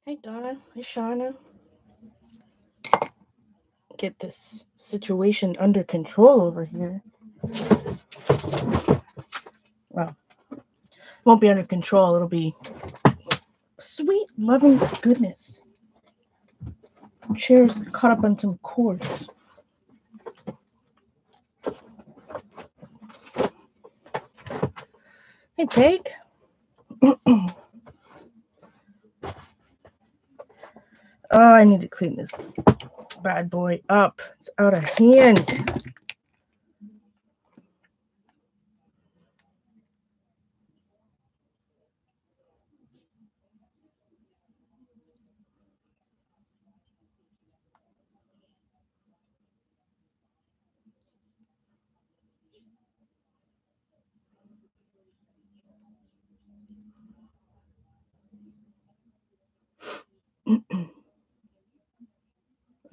Hey Donna, hey Shauna. Get this situation under control over here. Well, it won't be under control, it'll be sweet, loving goodness. Chair's caught up on some cords. Hey Peg. Oh, I need to clean this bad boy up. It's out of hand.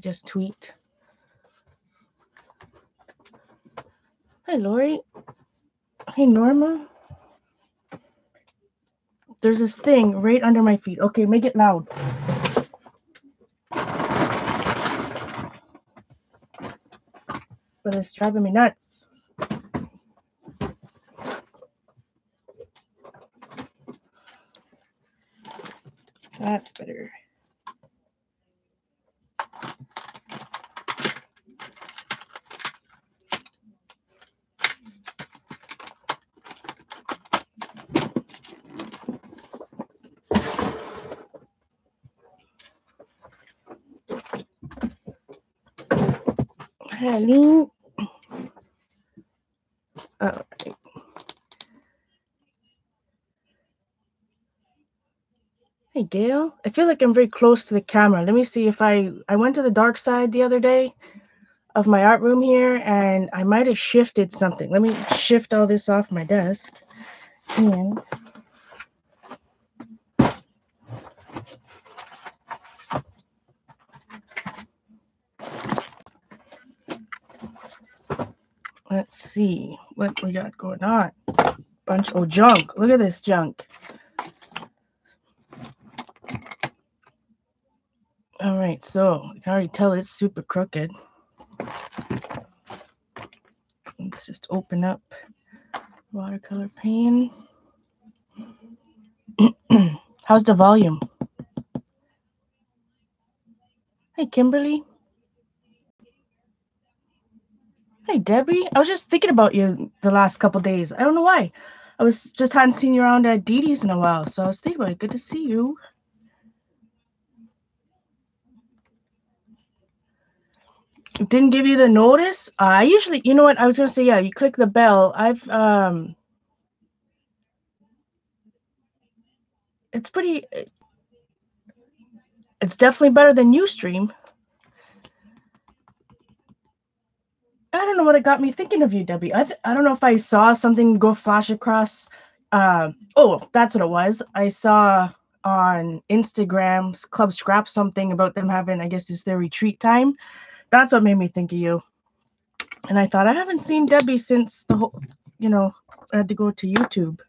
Just tweet. Hey Lori. Hey Norma. There's this thing right under my feet. Okay, make it loud. But it's driving me nuts. That's better. Helene. All right. Hey Gail. I feel like I'm very close to the camera. Let me see if I went to the dark side the other day of my art room here, and I might have shifted something. Let me shift all this off my desk. And let's see what we got going on. Bunch of junk. Look at this junk. All right, so you can already tell it's super crooked. Let's just open up watercolor pane. How's the volume? Hey, Kimberly. Hey, Debbie. I was just thinking about you the last couple days. I don't know why. I was just hadn't seen you around at Dee Dee's in a while, so I was thinking about it. Good to see you. Didn't give you the notice. I usually, you know what? I was gonna say, yeah. You click the bell. It's pretty. It's definitely better than Ustream. I don't know what it got me thinking of you, Debbie. I don't know if I saw something go flash across. Oh, that's what it was. I saw on Instagram's Club Scrap something about them having, I guess, it's their retreat time. That's what made me think of you. And I thought, I haven't seen Debbie since the whole, I had to go to YouTube.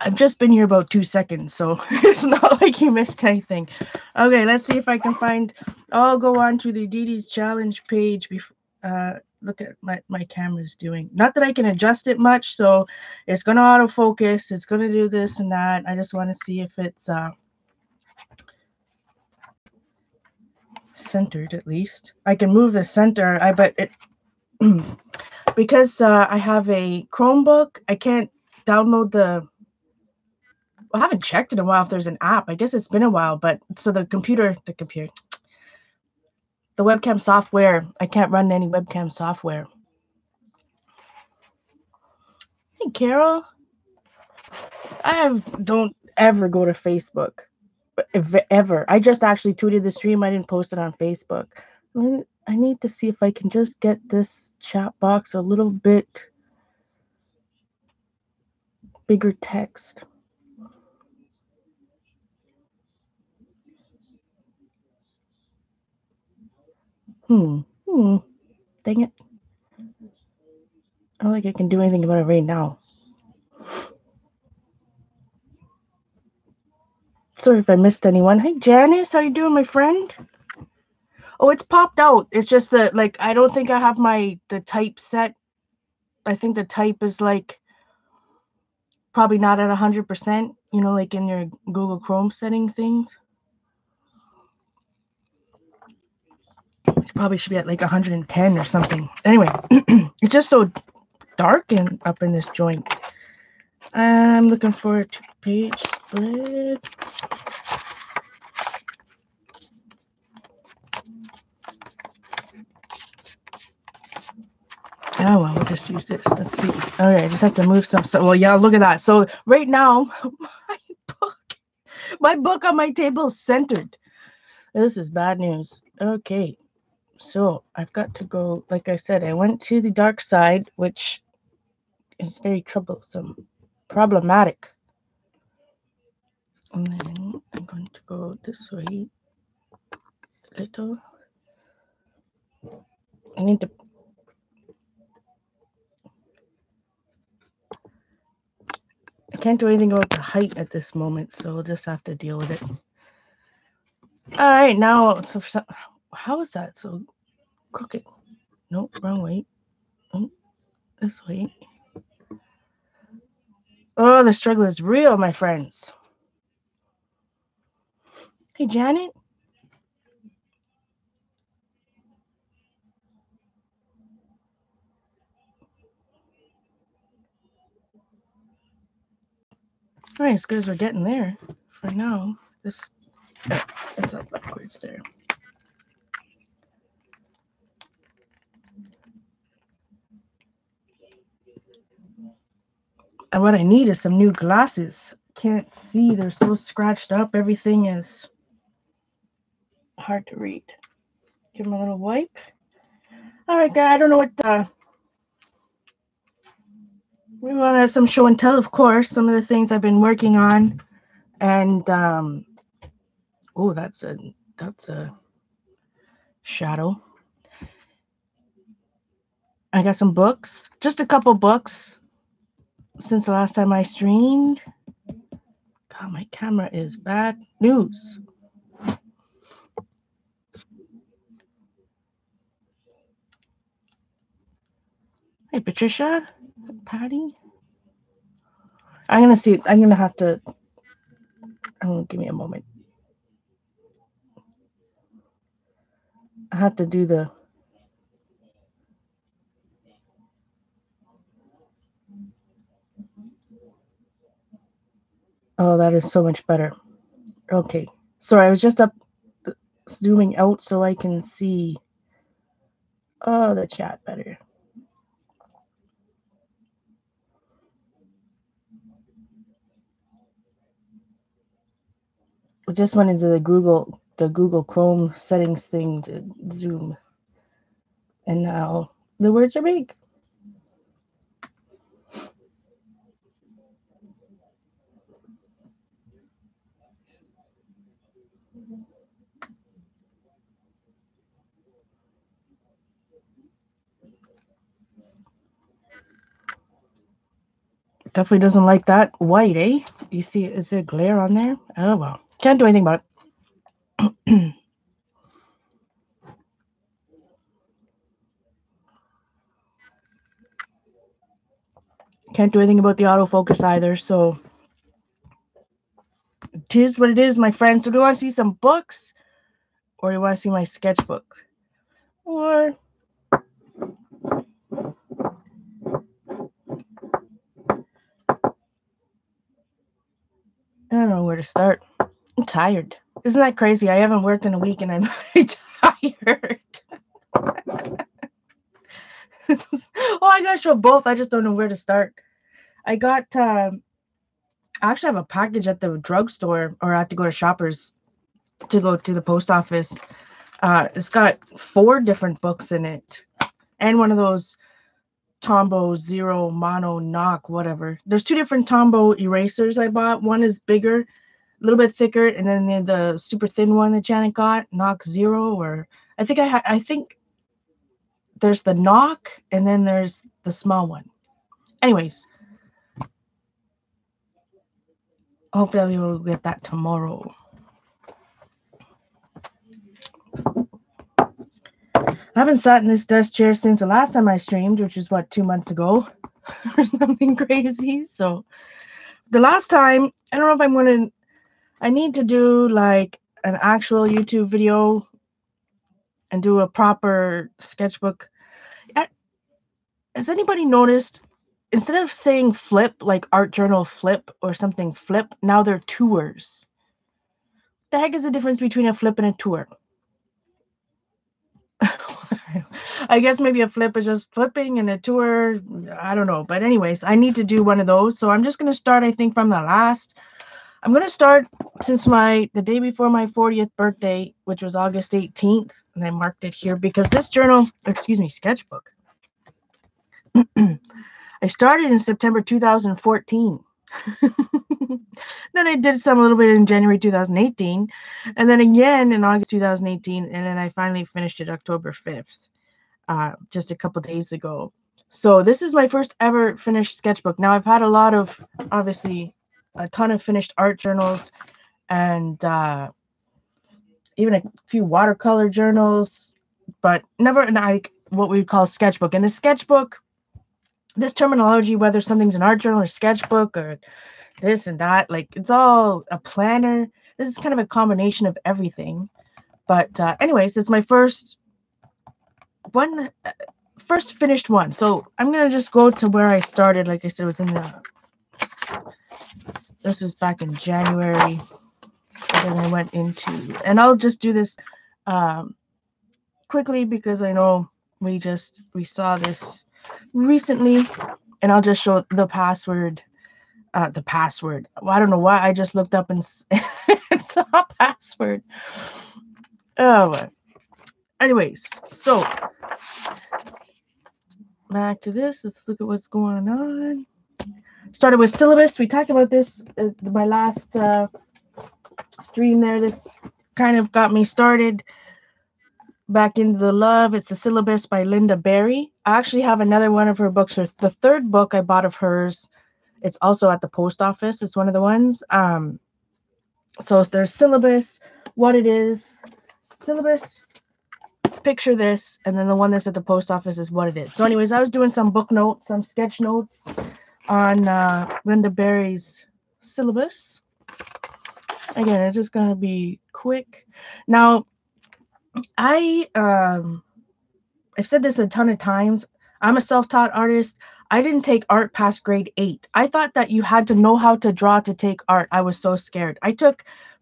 I've just been here about 2 seconds, so it's not like you missed anything. Okay, let's see if I can find. I'll go on to the Dee Dee's challenge page before. Look at my camera's doing. Not that I can adjust it much, so it's going to autofocus. It's going to do this and that. I just want to see if it's centered at least. I can move the center. I bet it because I have a Chromebook. I can't download the. I haven't checked in a while if there's an app. I guess it's been a while, but so the The webcam software. I can't run any webcam software. Hey, Carol. Don't ever go to Facebook. If ever. I just actually tweeted the stream. I didn't post it on Facebook. I need to see if I can just get this chat box a little bit bigger text. Dang it. I don't think I can do anything about it right now. Sorry if I missed anyone. Hey, Janice, how you doing, my friend? Oh, it's popped out. It's just that, like, I don't think I have the type set. I think the type is, like, probably not at 100%, you know, like in your Google Chrome setting things. It probably should be at, like, 110 or something. Anyway, it's just so dark and up in this joint. I'm looking for a 2-page spread. Oh, well, we'll just use this. Let's see. All right, I just have to move some stuff. Well, yeah, look at that. So right now, my book on my table is centered. This is bad news. Okay, so I've got to go. Like I said, I went to the dark side, which is very problematic. And then I'm going to go this way a little. I need to. I can't do anything about the height at this moment, so we'll just have to deal with it. All right, now, so how is that so crooked? Nope, wrong way. Oh, this way. Oh, the struggle is real, my friends. Hey, Janet. All right, as good as we're getting there for now. It's up backwards there. And what I need is some new glasses. Can't see. They're so scratched up. Everything is hard to read. Give them a little wipe. All right, guys. I don't know what... we want to have some show and tell, of course. Some of the things I've been working on. And... oh, that's a shadow. I got some books. Just a couple books since the last time I streamed. God, my camera is bad news. Hey, Patricia, Patty. I'm gonna see. I'm gonna have to. Give me a moment. I have to do the. Oh, that is so much better. Okay. Sorry, I was just up zooming out so I can see the chat better. I just went into the Google Chrome settings thing to zoom. And now the words are big. Definitely doesn't like that white, eh? You see, is there glare on there? Oh, well. Can't do anything about it. Can't do anything about the autofocus either, so it is what it is, my friends. So do you want to see some books? Or do you want to see my sketchbook? Or... I don't know where to start. I'm tired. Isn't that crazy? I haven't worked in a week and I'm very tired. Oh, I gotta show both. I just don't know where to start. I got I actually have a package at the drugstore, or I have to go to Shoppers to go to the post office. It's got 4 different books in it, and one of those Tombow Zero Mono Knock, whatever. There's 2 different Tombow erasers I bought. One is bigger, a little bit thicker, and then the super thin one that Janet got, Knock Zero, or I think there's the Knock, and then there's the small one. Anyways, hopefully we'll get that tomorrow. I haven't sat in this desk chair since the last time I streamed, which was what, 2 months ago, or something crazy. So the last time, I don't know if I'm gonna. I need to do like an actual YouTube video and do a proper sketchbook. Has anybody noticed? Instead of saying flip, like art journal flip or something flip, now they're tours. The heck is the difference between a flip and a tour? I guess maybe a flip is just flipping and a tour, I don't know. But anyways, I need to do one of those. So I'm just going to start, I think, from the last. I'm going to start since the day before my 40th birthday, which was August 18th. And I marked it here because this sketchbook. I started in September 2014. Then I did some a little bit in January 2018, and then again in August 2018, and then I finally finished it October 5th, just a couple days ago. So this is my first ever finished sketchbook. Now I've had a lot of, obviously, a ton of finished art journals, and even a few watercolor journals, but never like what we would call sketchbook. And the sketchbook, this terminology, whether something's an art journal or sketchbook or this and that, like it's all a planner. This is kind of a combination of everything. But anyways, it's my first finished one. So I'm gonna just go to where I started. Like I said, it was this was back in January. And then I went into, and I'll just do this quickly because I know we saw this recently, and I'll just show the password. Well, I don't know why I just looked up and saw a password. Oh, anyways, so back to this. Let's look at what's going on. Started with syllabus. We talked about this my last stream there. This kind of got me started back into the love. It's the syllabus by Linda Berry. I actually have another one of her books. The 3rd book I bought of hers. It's also at the post office. It's one of the ones. So there's syllabus, what it is, syllabus, picture this, and then the one that's at the post office is what it is. So anyways, I was doing some book notes, some sketch notes on Linda Berry's syllabus. Again, it's just going to be quick. Now, I've said this a ton of times. I'm a self-taught artist. I didn't take art past grade 8. I thought that you had to know how to draw to take art. I was so scared.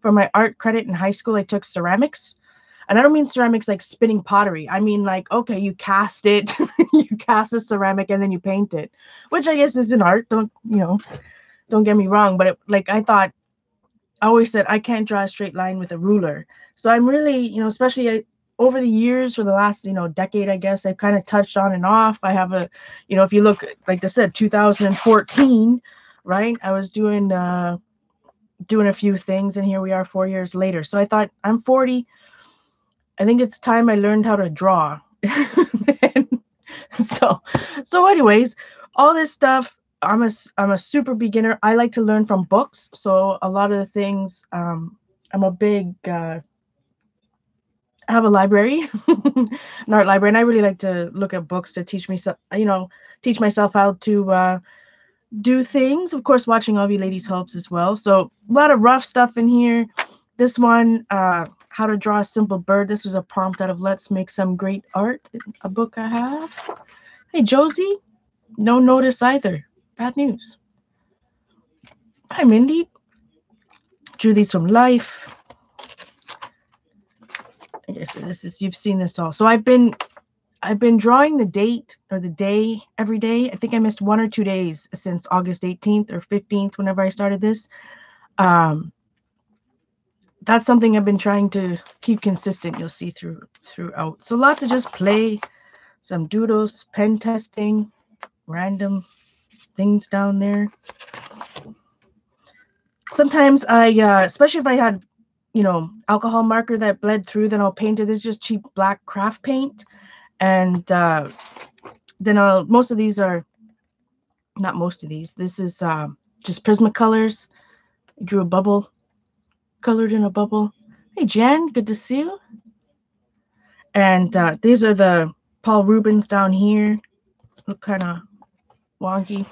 For my art credit in high school, I took ceramics. And I don't mean ceramics like spinning pottery. I mean like, okay, you cast it, you cast a ceramic and then you paint it, which I guess is an art. Don't get me wrong. But I always said I can't draw a straight line with a ruler. So I'm really, especially over the years, for the last, decade, I guess, I've kind of touched on and off. I have if you look, like I said, 2014, right? I was doing a few things, and here we are 4 years later. So I thought, I'm 40. I think it's time I learned how to draw. So anyways, all this stuff, I'm a super beginner. I like to learn from books. So a lot of the things, I'm a big, I have a library, an art library, and I really like to look at books to teach myself how to do things. Of course, watching all of you ladies helps as well. So a lot of rough stuff in here. This one, how to draw a simple bird. This was a prompt out of Let's Make Some Great Art, a book I have. Hey, Josie, no notice either. Bad news. Hi, Mindy. Drew these from Life. I guess you've seen this all. So I've been I've been drawing the date or the day every day. I think I missed 1 or 2 days since August 18th or 15th, whenever I started this. That's something I've been trying to keep consistent. You'll see throughout. So lots of just play, some doodles, pen testing, random things down there. Sometimes I, especially if I had, alcohol marker that bled through, then I'll paint it. This is just cheap black craft paint. And then most of these are, not most of these, this is just Prismacolors. I drew a bubble, colored in a bubble. Hey, Jen, good to see you. And these are the Paul Rubens down here. Look kind of wonky.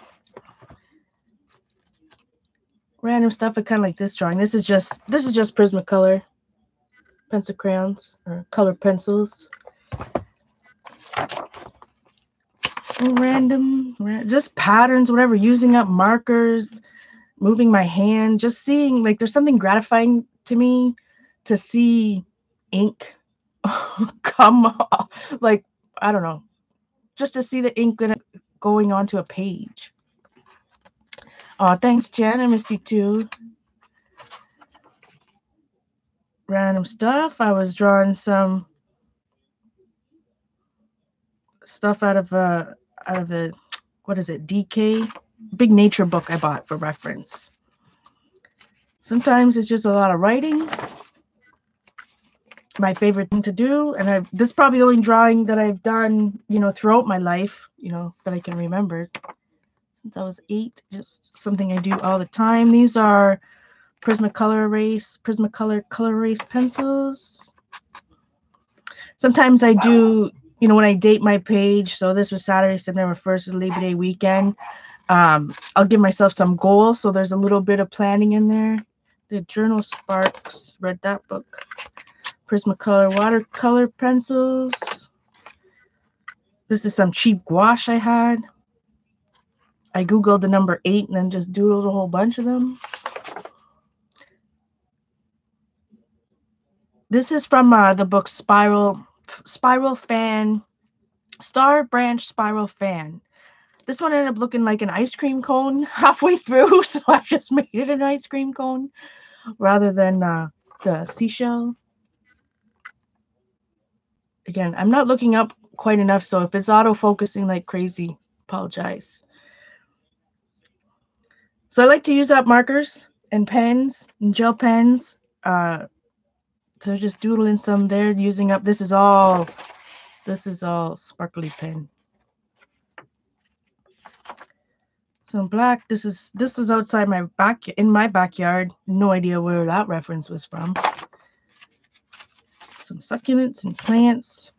Random stuff. I kind of like this drawing. This is just Prismacolor pencil crayons or color pencils. Random, just patterns, whatever. Using up markers, moving my hand, just seeing, like, there's something gratifying to me to see ink come off, like, I don't know, just to see the ink going onto a page. Oh, thanks, Jen. I miss you too. Random stuff. I was drawing some stuff out of the, what is it, DK? Big nature book I bought for reference. Sometimes it's just a lot of writing. My favorite thing to do, and this is probably the only drawing that I've done, throughout my life, that I can remember since I was 8. Just something I do all the time. These are Prismacolor color erase pencils. Sometimes I do, when I date my page. So this was Saturday, September 1st, Labor Day weekend. I'll give myself some goals. So there's a little bit of planning in there. The Journal Sparks, read that book. Prismacolor watercolor pencils. This is some cheap gouache I had. I Googled the number 8 and then just doodled a whole bunch of them. This is from the book Spiral Fan, Star Branch Spiral Fan. This one ended up looking like an ice cream cone halfway through, so I just made it an ice cream cone rather than the seashell. Again, I'm not looking up quite enough, so if it's auto-focusing like crazy, apologize. So I like to use up markers and pens and gel pens. So just doodling some there, using up. This is all sparkly pen. Some black. This is outside in my backyard. No idea where that reference was from. Some succulents and plants.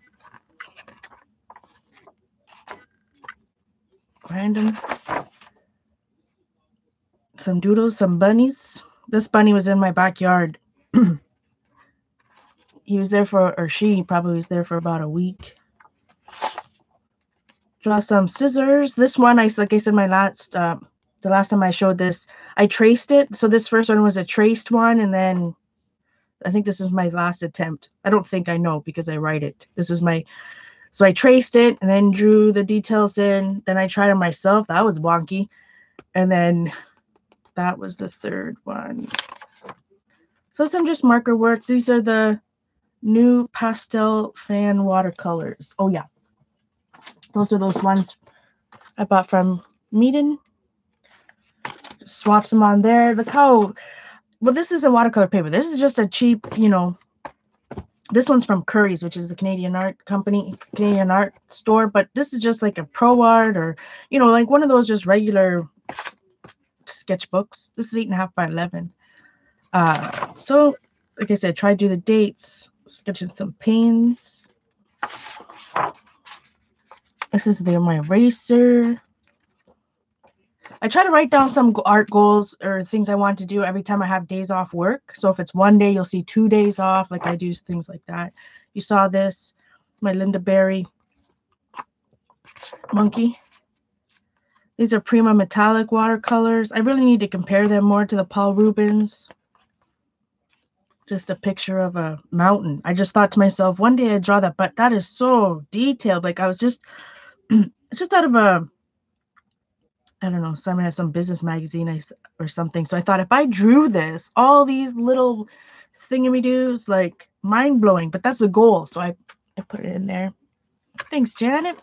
Random. Some doodles, some bunnies. This bunny was in my backyard. He was there she probably was there for about a week. Draw some scissors. This one, like I said, the last time I showed this, I traced it. So this first one was a traced one, and then I think this is my last attempt. I don't think, I know because I write it. So I traced it and then drew the details in. Then I tried it myself. That was wonky. And then that was the third one. So some just marker work. These are the new pastel fan watercolors. Oh yeah. Those are those ones I bought from Meaden. Just swatch them on there. Look how, well, this is a watercolor paper. This is just a cheap, this one's from Curry's, which is a Canadian art store. But this is just like a Pro Art or, like one of those just regular sketchbooks. This is 8.5 by 11. So, like I said, try to do the dates, sketching some panes. This is my eraser. I try to write down some art goals or things I want to do every time I have days off work. So if it's one day, you'll see 2 days off. Like I do things like that. You saw this, my Linda Berry monkey. These are Prima metallic watercolors. I really need to compare them more to the Paul Rubens. just a picture of a mountain. I just thought to myself, one day I'd draw that, but that is so detailed. Like I was just just out of a, I don't know, Simon has some business magazine or something. So I thought if I drew this, all these little thingamajiggies, like mind blowing, but that's a goal. So I put it in there. Thanks, Janet.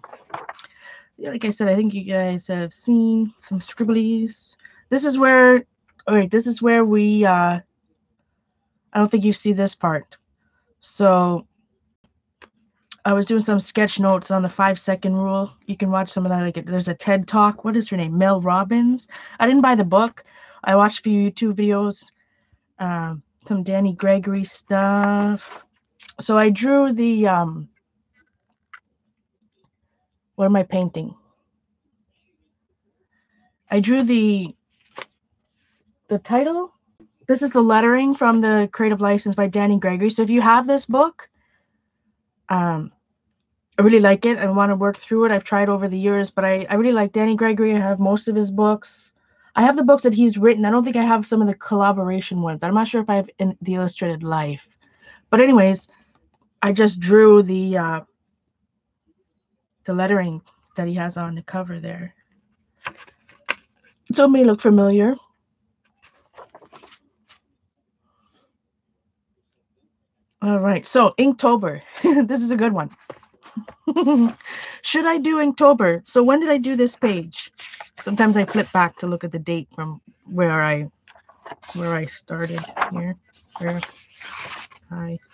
Yeah, like I said, I think you guys have seen some scribblies. This is where, all right, this is where we, I don't think you see this part. So I was doing some sketch notes on the 5-second rule. You can watch some of that. Like there's a TED talk. What is her name? Mel Robbins. I didn't buy the book. I watched a few YouTube videos, some Danny Gregory stuff. So I drew the, what am I painting? I drew the title. This is the lettering from the Creative License by Danny Gregory. So if you have this book, I really like it. I want to work through it. I've tried over the years, but I really like Danny Gregory. I have most of his books. I have the books that he's written. I don't think I have some of the collaboration ones. I'm not sure if I have in the Illustrated Life. But anyways, I just drew the lettering that he has on the cover there. So it may look familiar. All right, so Inktober. This is a good one. Should I do Inktober? So when did I do this page? Sometimes I flip back to look at the date from where I started here.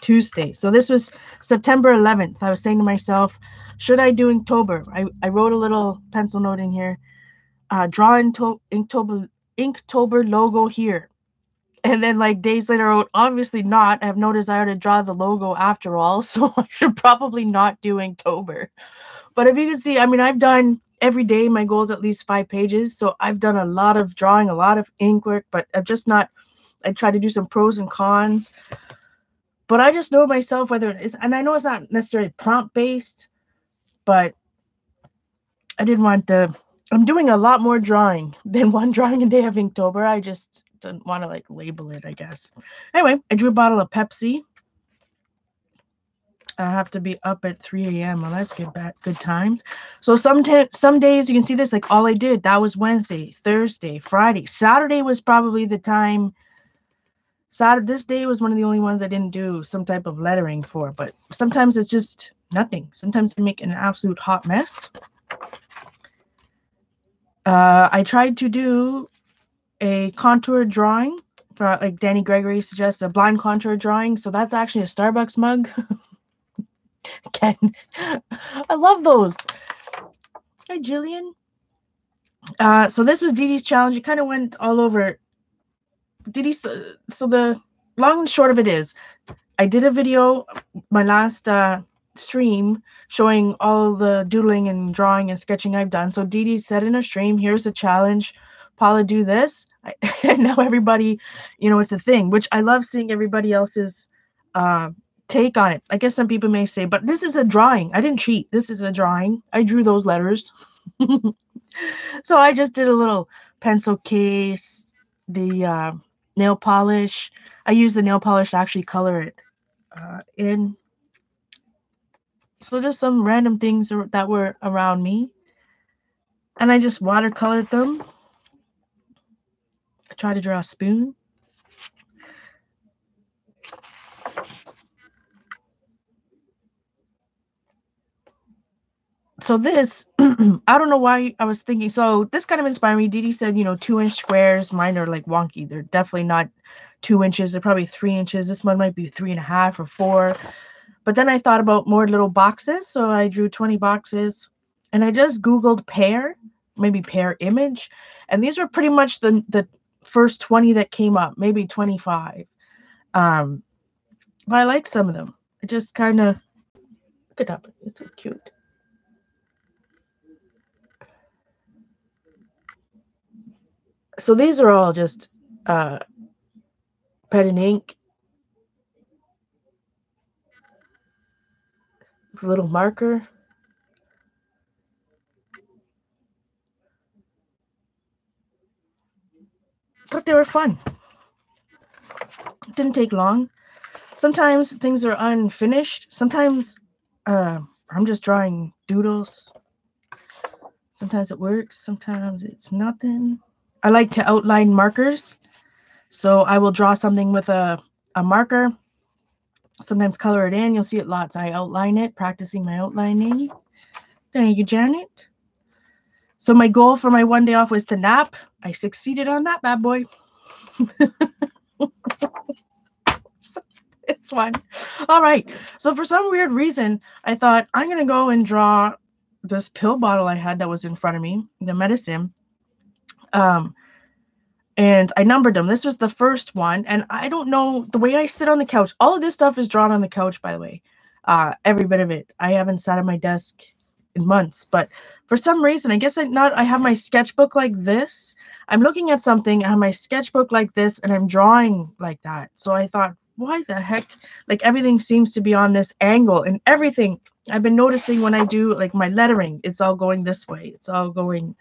Tuesday. So this was September 11th. I was saying to myself, should I do Inktober? I wrote a little pencil note in here. Draw Inktober logo here. And then like days later, I wrote, obviously not. I have no desire to draw the logo after all, so I should probably not do Inktober. But if you can see, I mean, I've done every day. My goal is at least 5 pages. So I've done a lot of drawing, a lot of ink work, but I've just not, I try to do some pros and cons. But I just know myself whether it is, and I know it's not necessarily prompt based, but I didn't want to, I'm doing a lot more drawing than one drawing a day of Inktober. I just didn't want to like label it, I guess. Anyway, I drew a bottle of Pepsi. I have to be up at 3 a.m. Well, that's good times. So some days you can see this, like all I did, that was Wednesday, Thursday, Friday. Saturday was probably the time. This day was one of the only ones I didn't do some type of lettering for, but sometimes it's just nothing. Sometimes I make an absolute hot mess. I tried to do a contour drawing, like Danny Gregory suggests, a blind contour drawing. So that's actually a Starbucks mug. Again, I love those. Hi, Jillian. So this was Dee Dee's challenge. It kind of went all over. Dee Dee, so the long and short of it is, I did a video, my last stream, showing all the doodling and drawing and sketching I've done. So Dee Dee said in her stream, here's a challenge. Paula, do this. And now everybody, you know, it's a thing, which I love seeing everybody else's take on it. I guess some people may say, but this is a drawing. I didn't cheat. This is a drawing. I drew those letters. So I just did a little pencil case, the nail polish. I used the nail polish to actually color it in. So just some random things that were around me. And I just watercolored them. I tried to draw a spoon. So this, I don't know why I was thinking. So this kind of inspired me. Dee Dee said, you know, 2-inch squares. Mine are like wonky. They're definitely not 2 inches. They're probably 3 inches. This one might be 3.5 or 4. But then I thought about more little boxes. So I drew 20 boxes. And I just Googled pear, maybe pear image. And these were pretty much the first 20 that came up, maybe 25. But I like some of them. I just kind of, look at that. It's so cute. So these are all just pen and ink. A little marker. But they were fun. It didn't take long. Sometimes things are unfinished. Sometimes I'm just drawing doodles. Sometimes it works. Sometimes it's nothing. I like to outline markers. So I will draw something with a marker. Sometimes color it in. You'll see it lots. I outline it, practicing my outlining. Thank you, Janet. So my goal for my one day off was to nap. I succeeded on that bad boy. It's fun. All right. So for some weird reason, I thought I'm going to go and draw this pill bottle I had that was in front of me, the medicine. And I numbered them. This was the first one. And I don't know, the way I sit on the couch, all of this stuff is drawn on the couch, by the way. Every bit of it. I haven't sat at my desk in months, but for some reason, I guess I have my sketchbook like this. I'm looking at something, I have my sketchbook like this, and I'm drawing like that. So I thought, why the heck? Like everything seems to be on this angle, and everything I've been noticing when I do like my lettering, it's all going this way. It's all going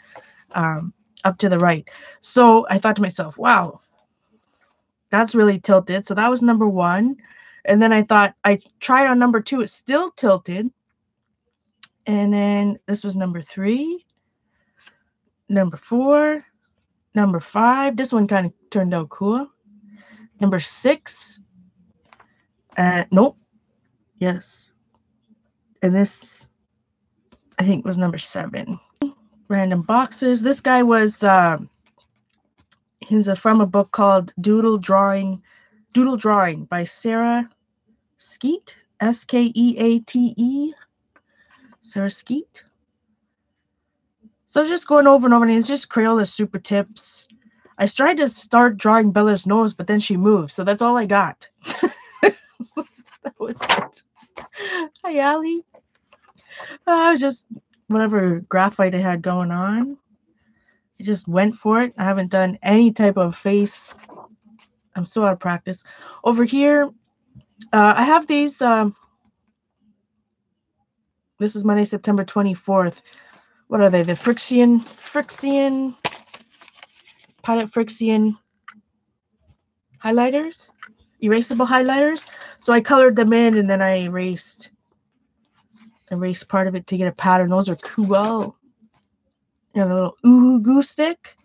up to the right. So I thought to myself, wow, that's really tilted. So that was number one. And then I thought I tried on number two. It's still tilted. And then this was number three, number four, number five. This one kind of turned out cool. Number six. Nope. Yes. And this, I think, was number seven. Random boxes. This guy was, he's from a book called Doodle Drawing by Sarah Skeet, Skeate. Sarah Skeet. So just going over and over, and it's just Crayola super tips. I tried to start drawing Bella's nose, but then she moved, so that's all I got. That was it. Hi, Allie. I was just whatever graphite I had going on. I just went for it. I haven't done any type of face. I'm so out of practice. Over here, I have these. This is Monday, September 24th. What are they? The Pilot Frixion highlighters, erasable highlighters. So I colored them in, and then I erased part of it to get a pattern. Those are cool. You know, a little ooh goo stick.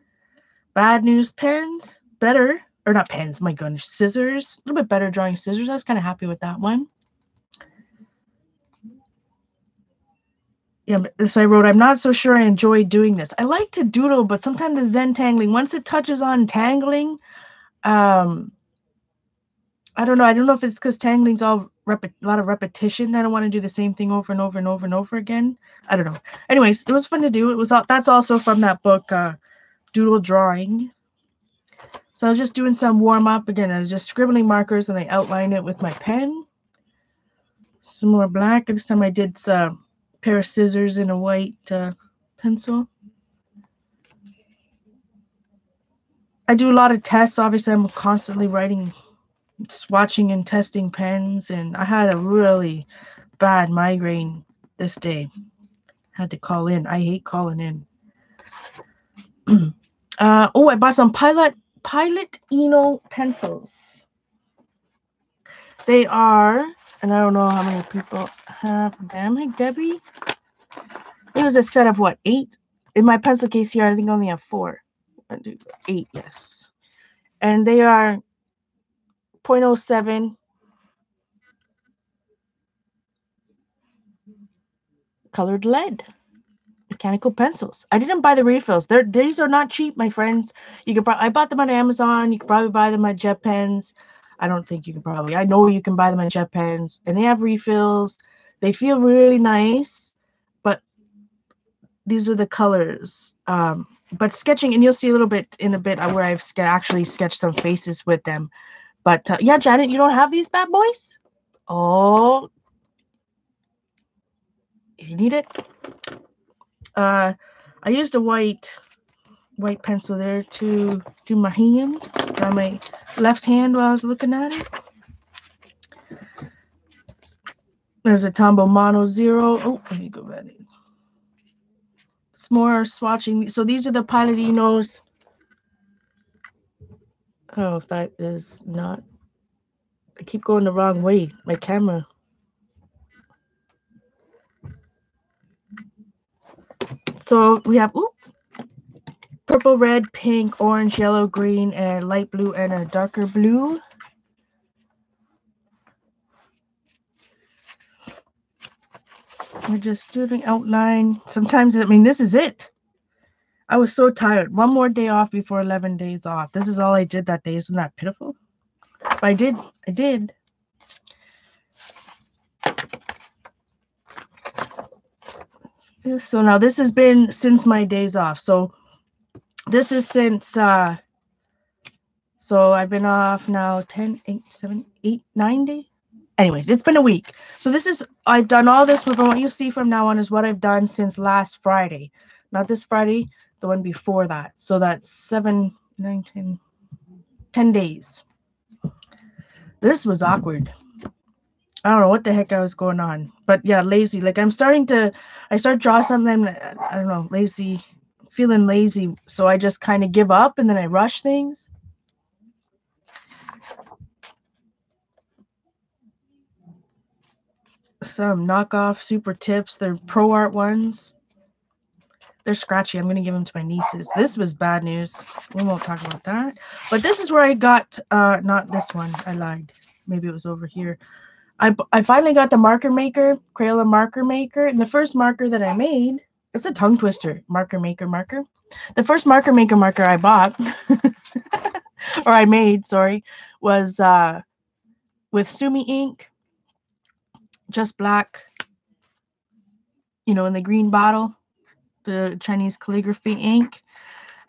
Bad news pens. Better, or not pens, my goodness, scissors. A little bit better drawing scissors. I was kind of happy with that one. Yeah, so I wrote, I'm not so sure I enjoy doing this. I like to doodle, but sometimes the Zen tangling, once it touches on tangling, I don't know. I don't know if it's because tangling's all a lot of repetition. I don't want to do the same thing over and over and over and over again. I don't know. Anyways, it was fun to do. It was that's also from that book, Doodle Drawing. So I was just doing some warm up again. I was just scribbling markers, and I outlined it with my pen. Some more black. This time I did a pair of scissors and a white pencil. I do a lot of tests. Obviously, I'm constantly writing, swatching and testing pens, and I had a really bad migraine this day. Had to call in. I hate calling in. Oh, I bought some Pilot Eno pencils. They are, and I don't know how many people have them. Hey, Debbie. It was a set of what, 8? In my pencil case here, I think I only have 4. 8, yes. And they are 0.07 colored lead mechanical pencils. I didn't buy the refills. These are not cheap, my friends. You could I bought them on Amazon. You could probably buy them at Jet Pens. I don't think you can probably. I know you can buy them at Jet Pens, and they have refills. They feel really nice, but these are the colors. But sketching, and you'll see a little bit in a bit where I've actually sketched some faces with them. But yeah, Janet, you don't have these bad boys? Oh, you need it. I used a white pencil there to do my hand, on my left hand while I was looking at it. There's a Tombow Mono Zero. Oh, let me go back in. It's more swatching. So these are the Pilot Enos. Oh, if that is not I keep going the wrong way. My camera. So we have purple, red, pink, orange, yellow, green, and light blue, and a darker blue. We're just doing outline. Sometimes, I mean, this is it. I was so tired. One more day off before 11 days off. This is all I did that day. Isn't that pitiful? But I did. So now this has been since my days off. So this is since, so I've been off now 10, 8, 7, 8, 9 days. Anyways, it's been a week. So this is, I've done all this with what you see from now on is what I've done since last Friday. Not this Friday, the one before that. So that's 7, 9, 10 days. This was awkward. I don't know what the heck I was going on. But yeah, lazy. Like I start drawing something, I don't know, lazy, feeling lazy. So I just kind of give up and then I rush things. Some knockoff super tips. They're Pro Art ones. They're scratchy. I'm going to give them to my nieces. This was bad news. We won't talk about that. But this is where I got, not this one. I lied. Maybe it was over here. I finally got the marker maker, Crayola marker maker. And the first marker that I made, it's a tongue twister, marker maker marker. The first marker maker marker I bought, or I made, sorry, was with Sumi ink, just black, you know, in the green bottle, the Chinese calligraphy ink.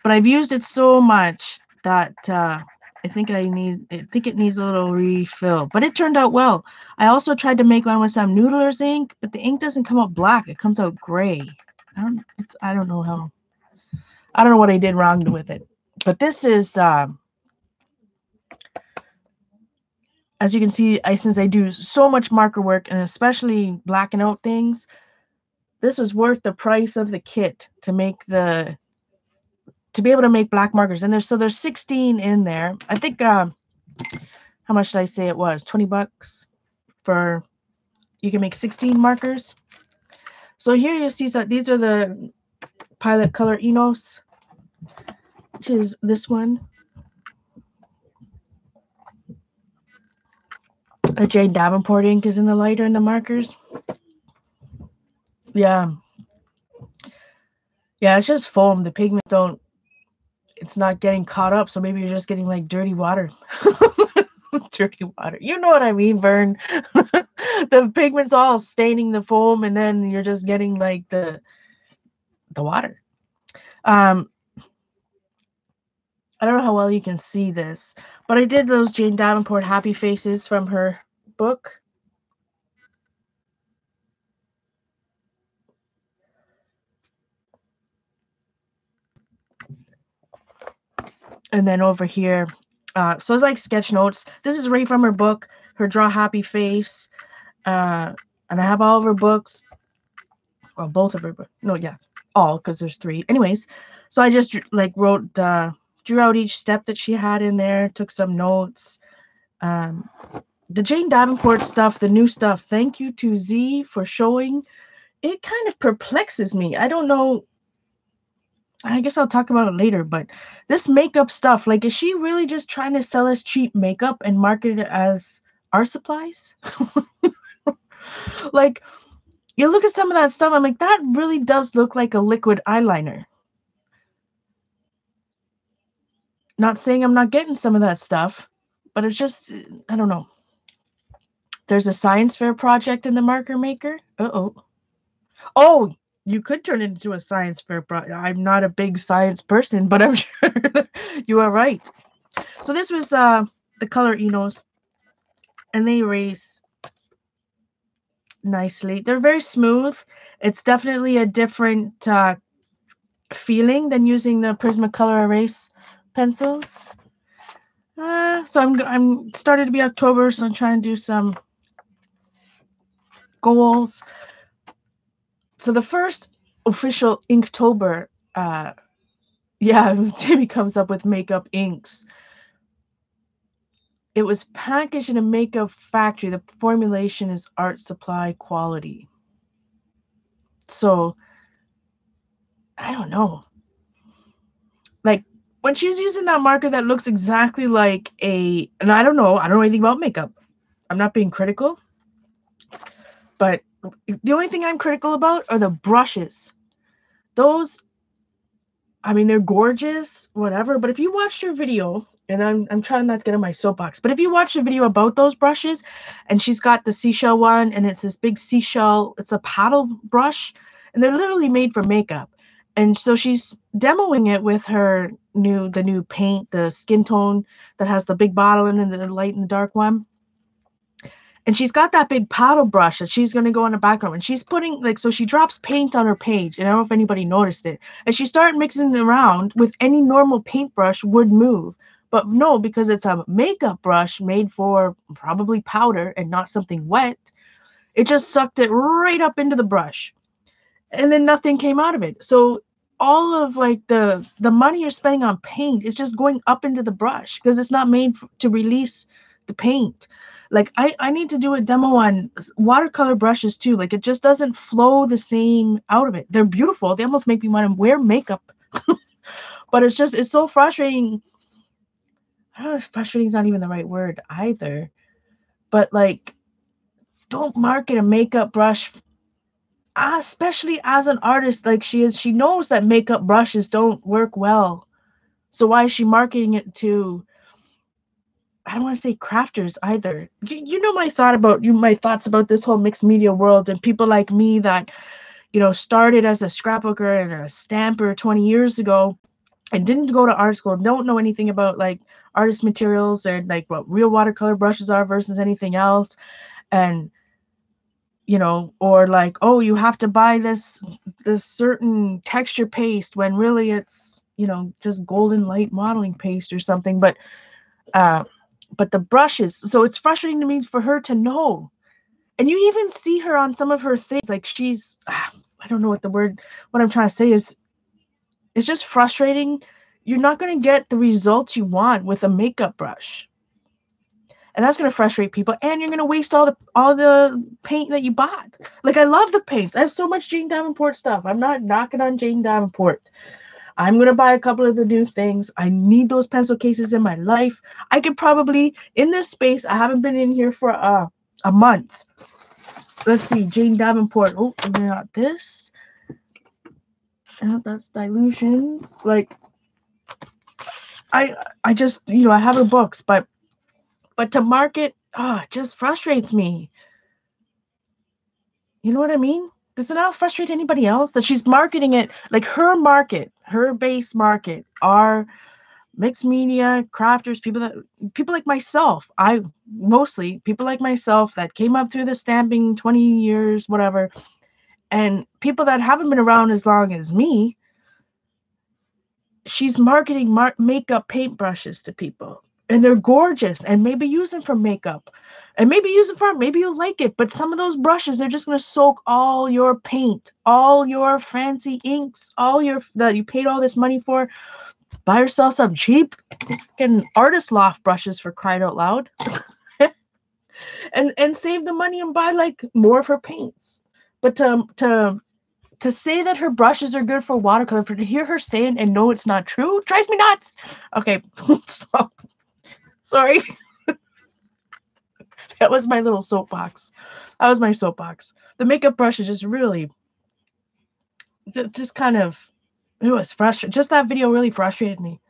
But I've used it so much that I think it needs a little refill. But it turned out well. I also tried to make one with some Noodler's ink, but the ink doesn't come out black. It comes out gray. I don't know what I did wrong with it. But this is as you can see, since I do so much marker work and especially blacking out things, this was worth the price of the kit to be able to make black markers. And there's 16 in there. I think how much did I say it was? $20 for you can make 16 markers. So here you see that these are the Pilot Color Enos. It is this one. A Jane Davenport ink is in the lighter in the markers. Yeah, it's just foam. The pigments it's not getting caught up, so maybe you're just getting like dirty water. Dirty water. You know what I mean, Vern. The pigment's all staining the foam, and then you're just getting like the water. I don't know how well you can see this, but I did those Jane Davenport happy faces from her book. And then over here, so it's like sketch notes. This is right from her book, her Draw Happy Face. And I have all of her books. Well, both of her books. No, yeah, all, because there's 3. Anyways, so I just like drew out each step that she had in there, took some notes. The Jane Davenport stuff, the new stuff, thank you to Z for showing. It kind of perplexes me. I don't know. I guess I'll talk about it later, but this makeup stuff, like, is she really just trying to sell us cheap makeup and market it as art supplies? Like, you look at some of that stuff, I'm like, that really does look like a liquid eyeliner. Not saying I'm not getting some of that stuff, but it's just, I don't know. There's a science fair project in the marker maker. Oh, you could turn it into a science fair project. I'm not a big science person, but I'm sure you are right. So this was the Color Enos, and they erase nicely. They're very smooth. It's definitely a different feeling than using the Prismacolor erase pencils. So I'm started to be October, so I'm trying to do some goals. So the first official Inktober, Timmy comes up with makeup inks. It was packaged in a makeup factory. The formulation is art supply quality. So, I don't know. Like, when she's using that marker that looks exactly like and I don't know anything about makeup. I'm not being critical. But the only thing I'm critical about are the brushes. Those, I mean, they're gorgeous, whatever. But if you watched her video, and I'm trying not to get on my soapbox, but if you watch a video about those brushes, and she's got the seashell one, and it's this big seashell, it's a paddle brush, and they're literally made for makeup. And so she's demoing it with the new paint, the skin tone that has the big bottle and the light and the dark one. And she's got that big paddle brush that she's going to go in the background. And she's putting, so she drops paint on her page. And I don't know if anybody noticed it. And she started mixing it around with any normal paintbrush would move. But no, because it's a makeup brush made for probably powder and not something wet, it just sucked it right up into the brush. And then nothing came out of it. So all of the money you're spending on paint is just going up into the brush because it's not made to release the paint. I need to do a demo on watercolor brushes too. It just doesn't flow the same out of it. They're beautiful. They almost make me want to wear makeup. But it's so frustrating. I don't know if frustrating is not even the right word either. But don't market a makeup brush, especially as an artist like she is. She knows that makeup brushes don't work well. So why is she marketing it to, I don't want to say crafters either. You know my thoughts about this whole mixed media world and people like me that, started as a scrapbooker and a stamper 20 years ago and didn't go to art school, don't know anything about artist materials or what real watercolor brushes are versus anything else. And, or oh, you have to buy this certain texture paste when really it's, just golden light modeling paste or something. But the brushes, so it's frustrating to me for her to know. And you even see her on some of her things, she's, I don't know what I'm trying to say is, it's just frustrating. You're not going to get the results you want with a makeup brush. And that's going to frustrate people. And you're going to waste all the paint that you bought. I love the paints. I have so much Jane Davenport stuff. I'm not knocking on Jane Davenport. I'm going to buy a couple of the new things. I need those pencil cases in my life. I could probably, in this space, I haven't been in here for a month. Let's see, Jane Davenport. Oh, not this. That's Dilutions. I just, I have her books, but to market, it just frustrates me. You know what I mean? Does it not frustrate anybody else that she's marketing it her base market are mixed media crafters, people like myself. Mostly people like myself that came up through the stamping 20 years, whatever, and people that haven't been around as long as me. She's marketing makeup paintbrushes to people, and they're gorgeous, and maybe use them for makeup, and maybe use them for art. Maybe you'll like it, but some of those brushes, they're just going to soak all your paint, all your fancy inks, that you paid all this money for. Buy yourself some cheap fucking artist loft brushes, for crying out loud. and save the money and buy more of her paints. But to say that her brushes are good for watercolor, to hear her say it and know it's not true, drives me nuts. Okay, so, sorry. That was my little soapbox. That was my soapbox. The makeup brush is just really, just kind of, it was frustrating. Just that video really frustrated me.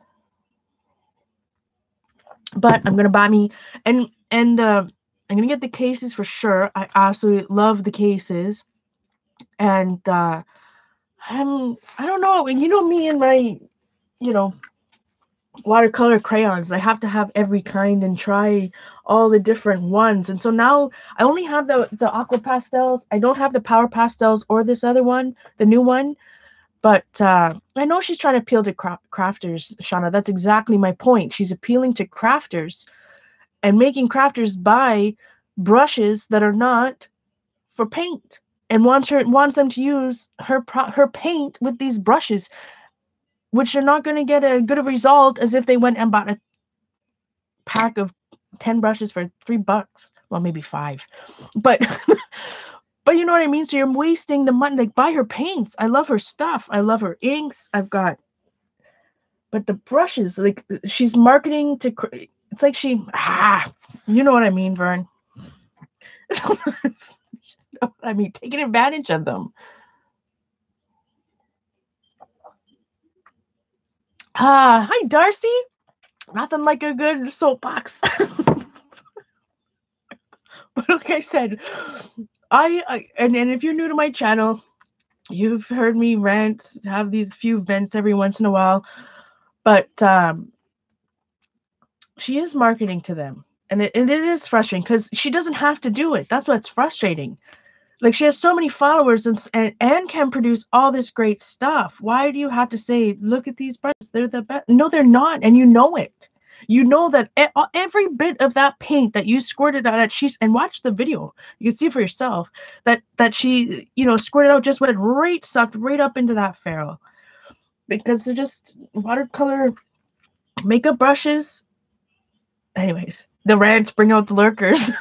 But I'm gonna buy me, and I'm gonna get the cases for sure. I absolutely love the cases, and I don't know. You know me and my, watercolor crayons. I have to have every kind and try all the different ones. And so now I only have the aqua pastels. I don't have the power pastels or this other one, the new one. But I know she's trying to appeal to crafters, Shauna. That's exactly my point. She's appealing to crafters and making crafters buy brushes that are not for paint, and wants them to use her paint with these brushes, which are not going to get a good result as if they went and bought a pack of 10 brushes for $3. Well, maybe 5. But but you know what I mean? So you're wasting the money. Like, buy her paints. I love her stuff. I love her inks. But the brushes, like, she's marketing to, it's like you know what I mean, Vern. I mean, taking advantage of them. Hi, Darcy. Nothing like a good soapbox. But like I said, and if you're new to my channel, you've heard me rant, have these few vents every once in a while. But she is marketing to them. And it is frustrating because she doesn't have to do it. That's what's frustrating. Like, she has so many followers and can produce all this great stuff. Why do you have to say, look at these brushes, they're the best? No, they're not. And you know it. You know that every bit of that paint that you squirted out, and watch the video, you can see for yourself that she, squirted out, just went sucked right up into that ferrule. Because they're just watercolor makeup brushes. Anyways, the rants bring out the lurkers.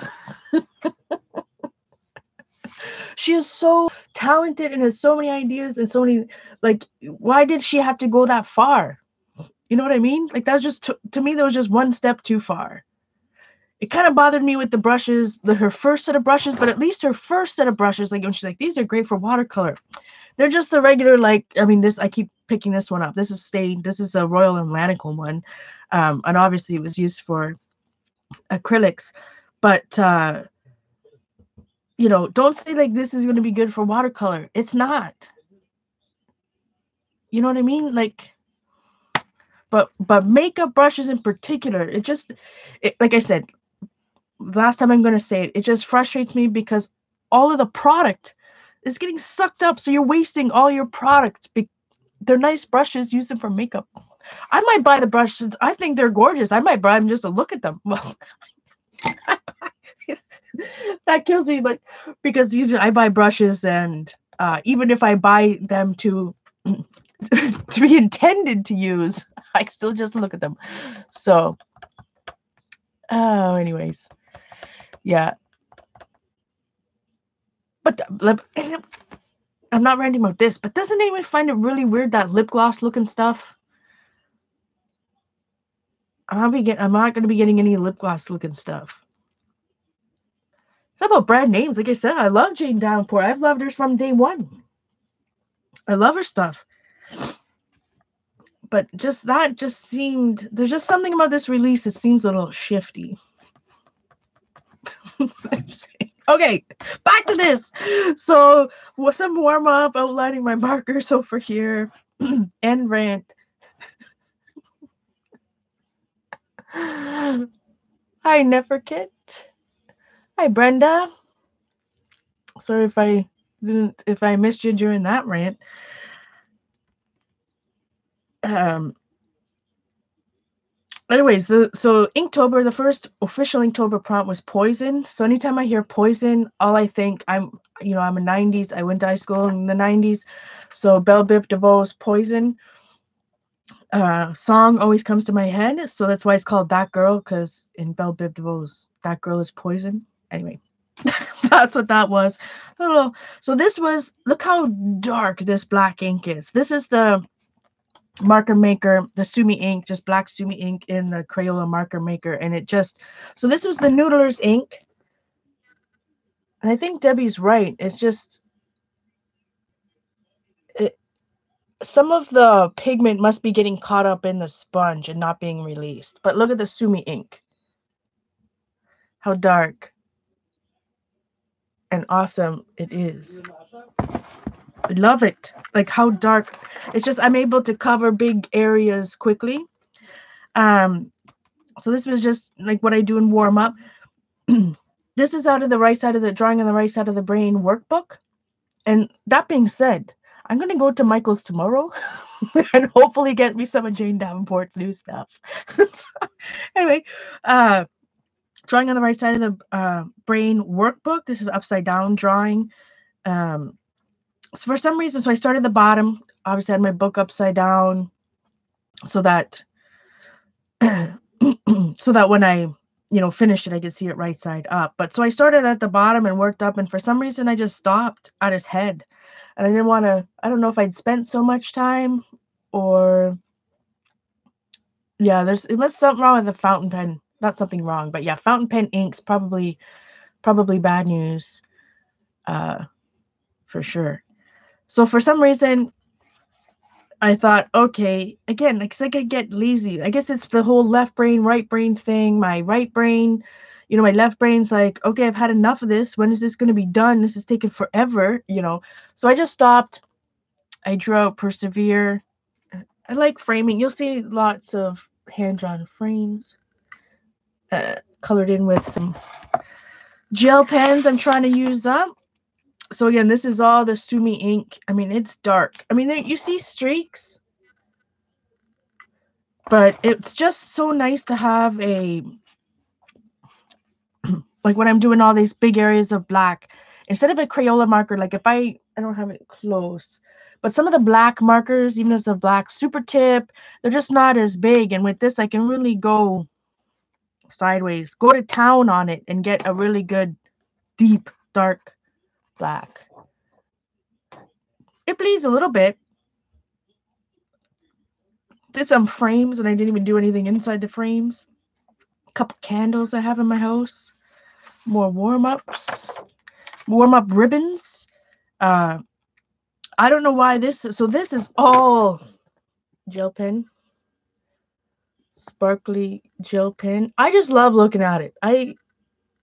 She is so talented and has so many ideas and so many, like, why did she have to go that far? You know what I mean? Like, that was just, to me, that was just one step too far. It kind of bothered me with the brushes, her first set of brushes, but at least her first set of brushes, like, when she's like, these are great for watercolor. They're just the regular, like, I mean, I keep picking this one up. This is stained. This is a Royal Atlantical one. And obviously it was used for acrylics. But, don't say, like, this is going to be good for watercolor. It's not. You know what I mean? Like, but makeup brushes in particular, like I said, last time I'm going to say it just frustrates me because all of the product is getting sucked up. So you're wasting all your product. They're nice brushes. Use them for makeup. I might buy the brushes. I think they're gorgeous. I might buy them just to look at them. Well, that kills me, but because usually I buy brushes, and even if I buy them to be intended to use, I still just look at them. So, anyways, yeah. But I'm not ranting about this, but doesn't anyone find it really weird, that lip gloss looking stuff? I'm not going to be getting any lip gloss looking stuff. It's about brand names. Like I said, I love Jane Davenport. I've loved her from day one. I love her stuff. But there's just something about this release that seems a little shifty. Okay, back to this. So, with some warm up, outlining my markers over here, and rant. Hi, Neferkit. Hi, Brenda. Sorry if I missed you during that rant. Anyways, so Inktober, the first official Inktober prompt was poison. So anytime I hear poison, all I think, I'm a 90s. I went to high school in the 90s. So Belle Biv DeVoe's Poison song always comes to my head. So that's why it's called That Girl, because in Belle Biv DeVoe's That Girl is Poison. Anyway, that's what that was. So this was, look how dark this black ink is. This is the marker maker, the Sumi ink, just black Sumi ink in the Crayola marker maker. And so this was the Noodler's ink. And I think Debbie's right. It's just, some of the pigment must be getting caught up in the sponge and not being released. But look at the Sumi ink. How dark and awesome it is. I love it. Like, how dark. It's just, I'm able to cover big areas quickly. So this was just like what I do in warm up. This is out of the right side of the drawing on the right side of the brain workbook. And that being said, I'm going to go to Michael's tomorrow and hopefully get me some of Jane Davenport's new stuff. So, anyway, drawing on the right side of the brain workbook. This is upside down drawing. So for some reason, so I started at the bottom. Obviously, I had my book upside down so that when I, you know, finished it, I could see it right side up. But so I started at the bottom and worked up, and for some reason I just stopped at his head. And I didn't want to, I don't know if I'd spent so much time or yeah, it was something wrong with the fountain pen. Not something wrong, but yeah, fountain pen inks probably bad news, for sure. So for some reason, I thought, okay, again, because I could get lazy. I guess it's the whole left brain, right brain thing. My right brain, you know, my left brain's like, okay, I've had enough of this. When is this going to be done? This is taking forever, you know. So I just stopped. I drew out Persevere. I like framing. You'll see lots of hand-drawn frames, colored in with some gel pens I'm trying to use up. So again, this is all the Sumi ink. I mean, it's dark. I mean, there, you see streaks, but it's just so nice to have a, like when I'm doing all these big areas of black, instead of a Crayola marker, like if I don't have it close, but some of the black markers, even as a black super tip, they're just not as big. And with this, I can really go sideways, go to town on it and get a really good, deep, dark black. It bleeds a little bit. Did some frames and I didn't even do anything inside the frames. A couple candles I have in my house. More warm-ups. Warm-up ribbons. I don't know why this, so this is all gel pen. Sparkly gel pen. I just love looking at it.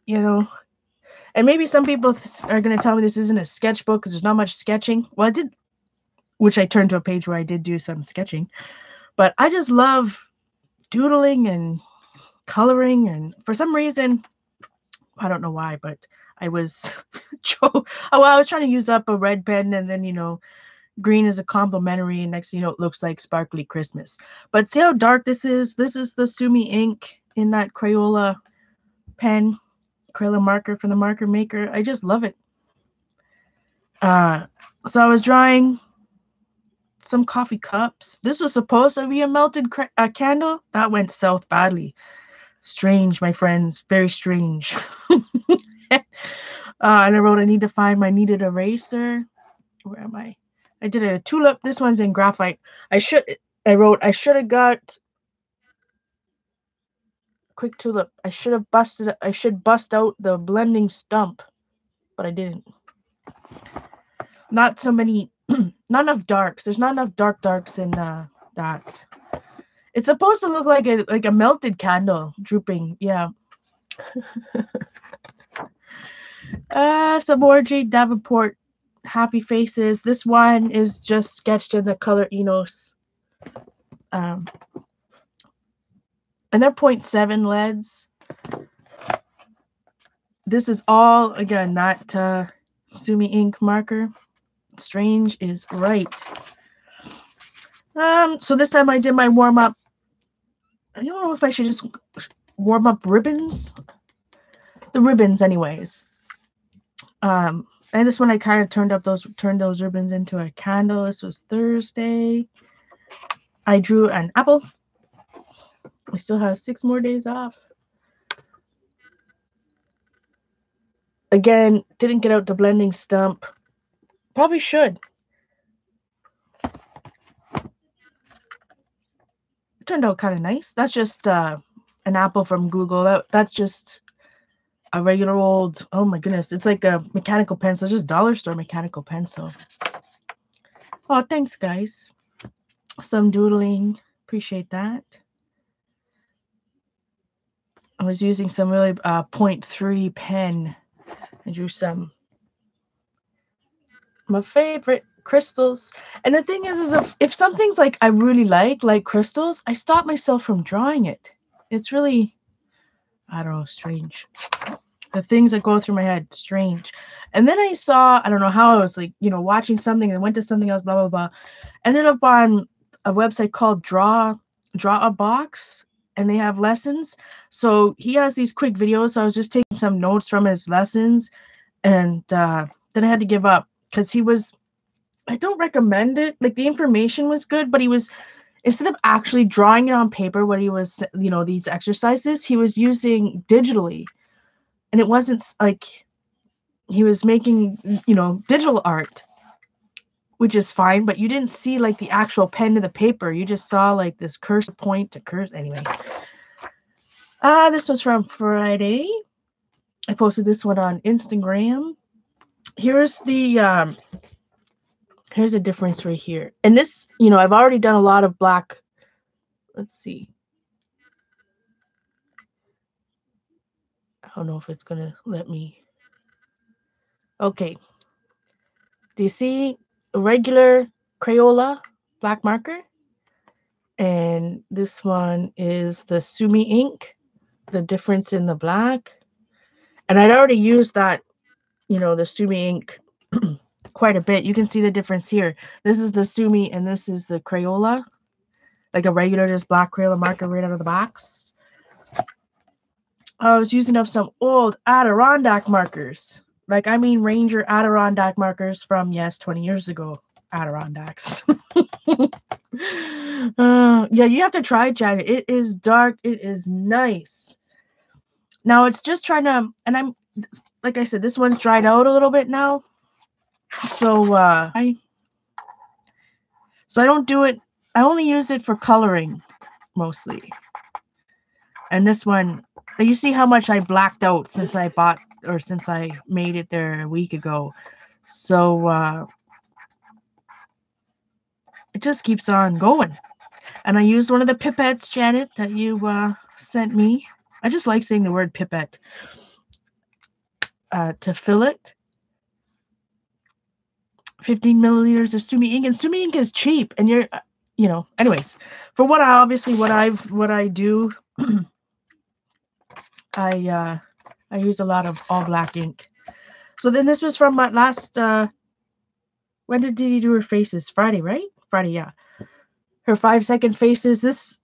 You know, and maybe some people are going to tell me this isn't a sketchbook because there's not much sketching. Well, I did, which I turned to a page where I did do some sketching. But I just love doodling and coloring. And for some reason, I don't know why, but I was, I was trying to use up a red pen, and then, you know, green is a complimentary, and next thing you know, it looks like sparkly Christmas. But see how dark this is? This is the Sumi ink in that Crayola pen, Crayola marker from the marker maker. I just love it. So I was drawing some coffee cups. This was supposed to be a melted candle. That went south badly. Strange, my friends. Very strange. And I wrote, I need to find my needed eraser. Where am I? I did a tulip. This one's in graphite. I should have got quick tulip. I should bust out the blending stump, but I didn't. Not so many, not enough darks. There's not enough darks in that. It's supposed to look like a melted candle drooping. Yeah. Some more Jade Davenport happy faces. This one is just sketched in the color Enos. And they're 0.7 leads. This is all, again, that Sumi ink marker. Strange is right. So this time I did my warm-up. I don't know if I should just warm up ribbons. The ribbons, anyways. And this one I kind of turned those ribbons into a candle. This was Thursday. I drew an apple. We still have 6 more days off. Again, didn't get out the blending stump. Probably should. It turned out kind of nice. That's just an apple from Google. That's just a regular old, oh my goodness, it's like a mechanical pencil, just dollar store mechanical pencil. Oh, thanks, guys. Some doodling. Appreciate that. I was using some really 0.3 pen. I drew some my favorite crystals. And the thing is if something's like I really like crystals, I stop myself from drawing it. It's really, I don't know, strange. The things that go through my head, strange. And then I saw, I don't know how, I was like, you know, watching something and went to something else, blah, blah, blah. Ended up on a website called Draw a Box, and they have lessons. So he has these quick videos. So I was just taking some notes from his lessons, and then I had to give up because he was, I don't recommend it. Like the information was good, but he was instead of actually drawing it on paper, what he was, these exercises, he was using digitally. And it wasn't like he was making, digital art, which is fine, but you didn't see like the actual pen to the paper. You just saw like this cursor point to cursor. Anyway. This was from Friday. I posted this one on Instagram. Here's the here's a difference right here. And this, I've already done a lot of black. Let's see. I don't know if it's gonna let me. Okay. Do you see a regular Crayola black marker? And this one is the Sumi ink, the difference in the black. And I'd already used that, the Sumi ink quite a bit. You can see the difference here. This is the Sumi and this is the Crayola. Like a regular just black Crayola marker right out of the box. I was using up some old Adirondack markers. Like, I mean Ranger Adirondack markers from, 20 years ago. Adirondacks. Yeah, you have to try it, Janet. It is dark. It is nice. Now, it's just trying to, and I'm, like I said, this one's dried out a little bit now. So, I don't do it. I only use it for coloring, mostly. And this one, you see how much I blacked out since I bought, or since I made it there a week ago. So, it just keeps on going. And I used one of the pipettes, Janet, that you sent me. I just like saying the word pipette. To fill it. 15 milliliters of Sumi ink. And Sumi ink is cheap. And you're, anyways. For what I do, I use a lot of all black ink. So then this was from my last, when did Didi do her faces? Friday, right? Friday, yeah. Her 5-second faces. This,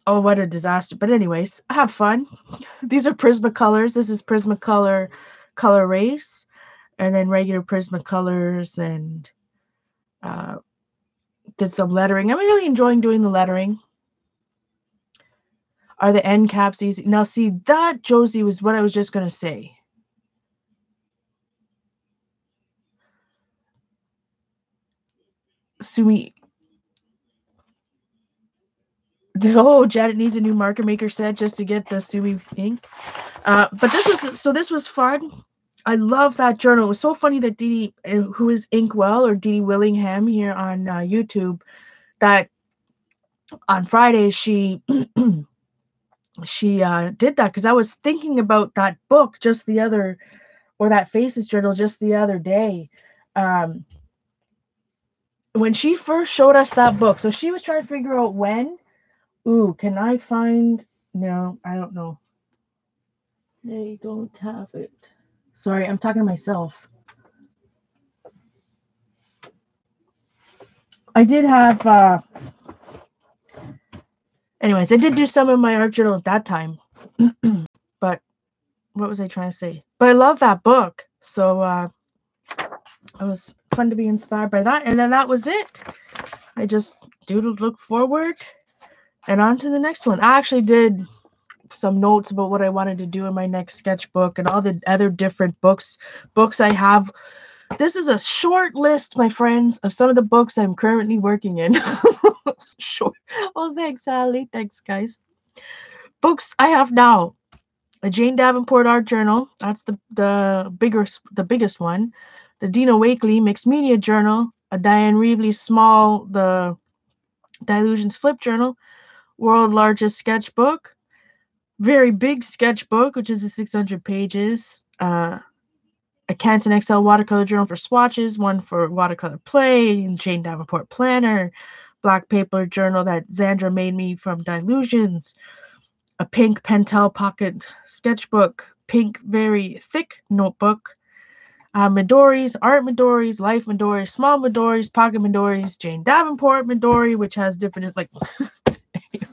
oh, what a disaster. But anyways, have fun. These are Prismacolors. This is Prismacolor Color Race. And then regular Prismacolors, and did some lettering. I'm really enjoying doing the lettering. Are the end caps easy? Now, see, that, Josie, was what I was just going to say. Sumi. Oh, Janet needs a new marker maker set just to get the Sumi ink. But this was fun. I love that journal. It was so funny that Didi, who is Inkwell, or Didi Willingham here on YouTube, that on Friday she she did that, because I was thinking about that book that Faces journal just the other day. When she first showed us that book, so she was trying to figure out when. Ooh, can I find? No, I don't know. They don't have it. Sorry, I'm talking to myself. I did have, anyways, I did do some of my art journal at that time. But what was I trying to say? But I love that book. So it was fun to be inspired by that. And then that was it. I just doodled, look forward, and on to the next one. I actually did some notes about what I wanted to do in my next sketchbook and all the other different books I have. This is a short list, my friends, of some of the books I'm currently working in. Short. Oh, thanks, Ali. Thanks, guys. Books I have now. A Jane Davenport art journal. That's the biggest one. The Dina Wakley mixed media journal. A Diane Reevely small, the Dilutions flip journal. World largest sketchbook. Very big sketchbook, which is a 600 pages. A Canson XL watercolor journal for swatches, one for watercolor play, Jane Davenport planner, black paper journal that Zandra made me from Dilutions, a pink Pentel pocket sketchbook, pink very thick notebook, Midori's, art Midori's, life Midori, small Midori's, pocket Midori's, Jane Davenport Midori, which has different, like, anyway.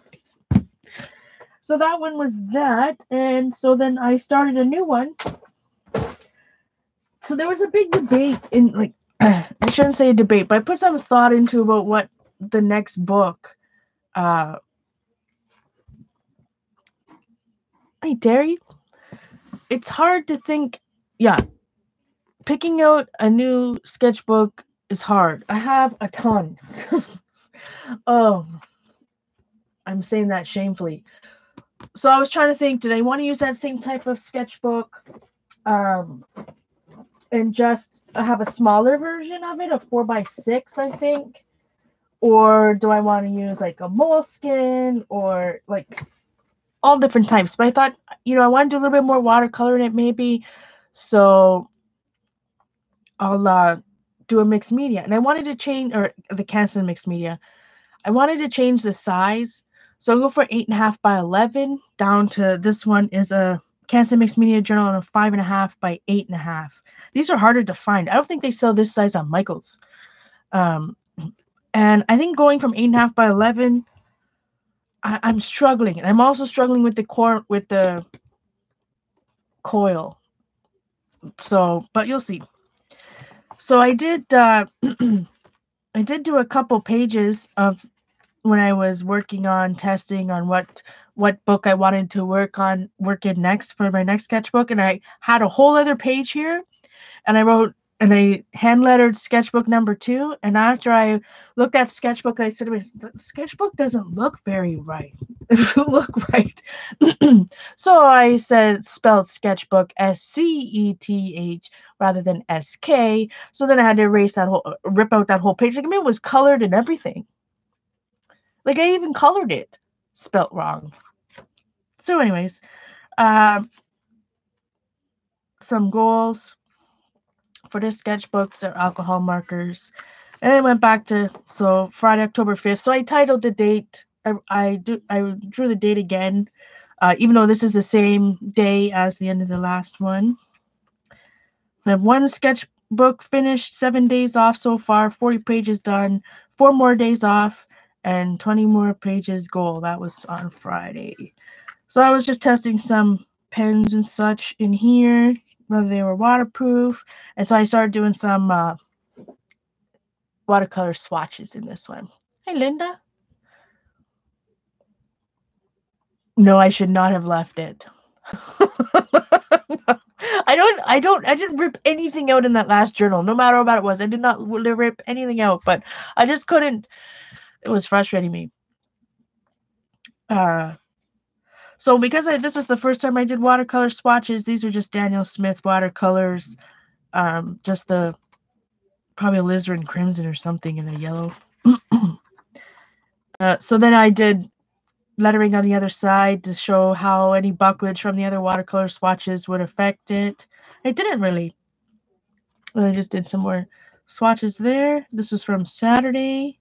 So that one was that, and so then I started a new one. So there was a big debate in, like, I shouldn't say a debate, but I put some thought into about what the next book. Hey, Terry, it's hard to think. Yeah, picking out a new sketchbook is hard. I have a ton. Oh, I'm saying that shamefully. So I was trying to think, did I want to use that same type of sketchbook um, and just have a smaller version of it, a 4x6, I think? Or do I want to use like a moleskin or like all different types? But I thought, I want to do a little bit more watercolor in it maybe. So I'll do a mixed media. And I wanted to change, or the Canson mixed media. I wanted to change the size. So I'll go for 8.5 by 11 down to this one is a Canson Mixed Media Journal on a 5.5 by 8.5. These are harder to find. I don't think they sell this size on Michael's. And I think going from 8.5 by 11, I'm struggling. And I'm also struggling with the coil. So, but you'll see. So I did I did do a couple pages of when I was working on testing on what book I wanted to work in next for my next sketchbook, and I had a whole other page here, and I hand lettered sketchbook number 2, and after I looked at sketchbook, I said to myself, the sketchbook doesn't look very right. Look right. So I spelled sketchbook SCETH rather than SK. So then I had to rip out that whole page. Like, I mean, it was colored and everything. Like, I even colored it spelt wrong. So anyways, some goals for this sketchbook are alcohol markers. And I went back to, Friday, October 5th. So I titled the date. I drew the date again, even though this is the same day as the end of the last one. I have one sketchbook finished, 7 days off so far, 40 pages done, 4 more days off, and 20 more pages goal. That was on Friday. So I was just testing some pens and such in here, whether they were waterproof. And so I started doing some watercolor swatches in this one. Hey, Linda. No, I should not have left it. I didn't rip anything out in that last journal, no matter what it was. I did not rip anything out, but I just couldn't. It was frustrating me. So because this was the first time I did watercolor swatches, these are just Daniel Smith watercolors. Just probably alizarin crimson or something in a yellow. So then I did lettering on the other side to show how any bucklage from the other watercolor swatches would affect it. It didn't really. And I just did some more swatches there. This was from Saturday.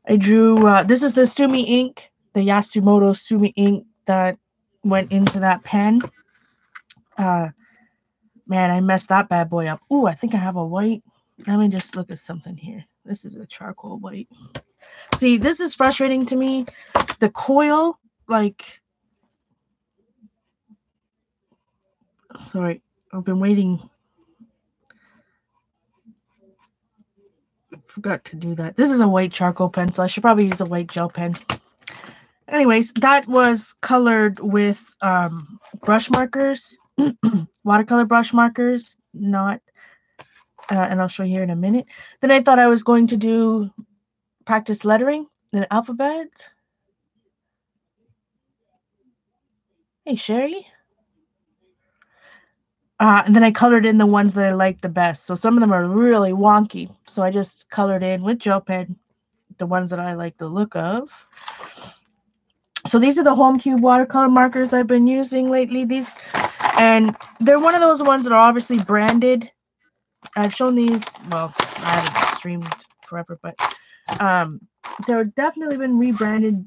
I drew, this is the Sumi ink, the Yasumoto Sumi ink that went into that pen. Man, I messed that bad boy up. Ooh, I think I have a white. Let me just look at something here. This is a charcoal white. See, this is frustrating to me. The coil, sorry, I've been waiting. Forgot to do that. This is a white charcoal pencil. I should probably use a white gel pen. Anyways, that was colored with brush markers, watercolor brush markers, not, and I'll show you here in a minute. Then I thought I was going to do practice lettering in alphabet. Hey, Sherry. And then I colored in the ones that I liked the best. So some of them are really wonky. So I just colored in with gel pen the ones that I like the look of. So these are the Home Cube watercolor markers I've been using lately. And they're one of those ones that are obviously branded. I've shown these, well, I haven't streamed forever, but they're definitely been rebranded.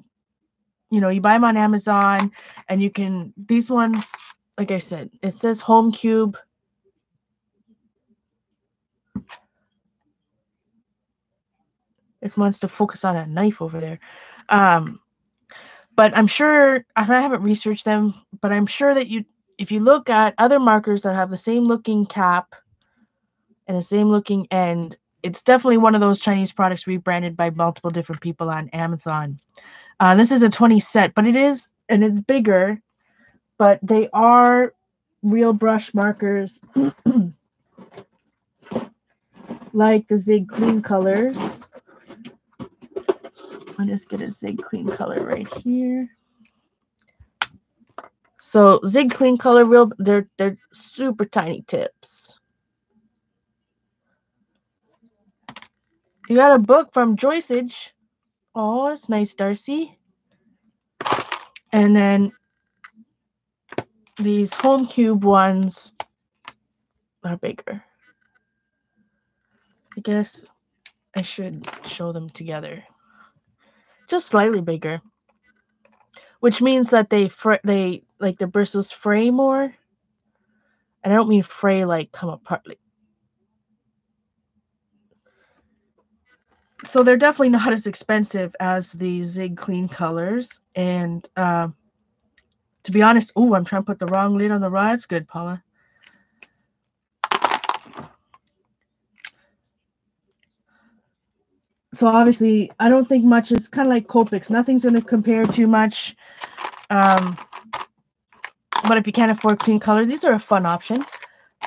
You buy them on Amazon, and you can, these ones, like I said, it says Home Cube. It wants to focus on a knife over there. But I'm sure, I haven't researched them, but I'm sure that if you look at other markers that have the same looking cap and the same looking end, it's definitely one of those Chinese products rebranded by multiple different people on Amazon. This is a 20 set, but it's bigger, but they are real brush markers like the Zig Clean colors. I'll just get a Zig Clean color right here. So Zig Clean color, they're super tiny tips. You got a book from Joyceage. Oh, it's nice, Darcy. And then these Home Cube ones are bigger. I guess I should show them together. Just slightly bigger, which means that they like the bristles fray more. And I don't mean fray like come apart. So they're definitely not as expensive as the Zig Clean colors. And to be honest, I'm trying to put the wrong lid on the rod. It's good, Paula. So obviously, I don't think much is kind of like Copics. Nothing's going to compare too much. But if you can't afford clean color, these are a fun option.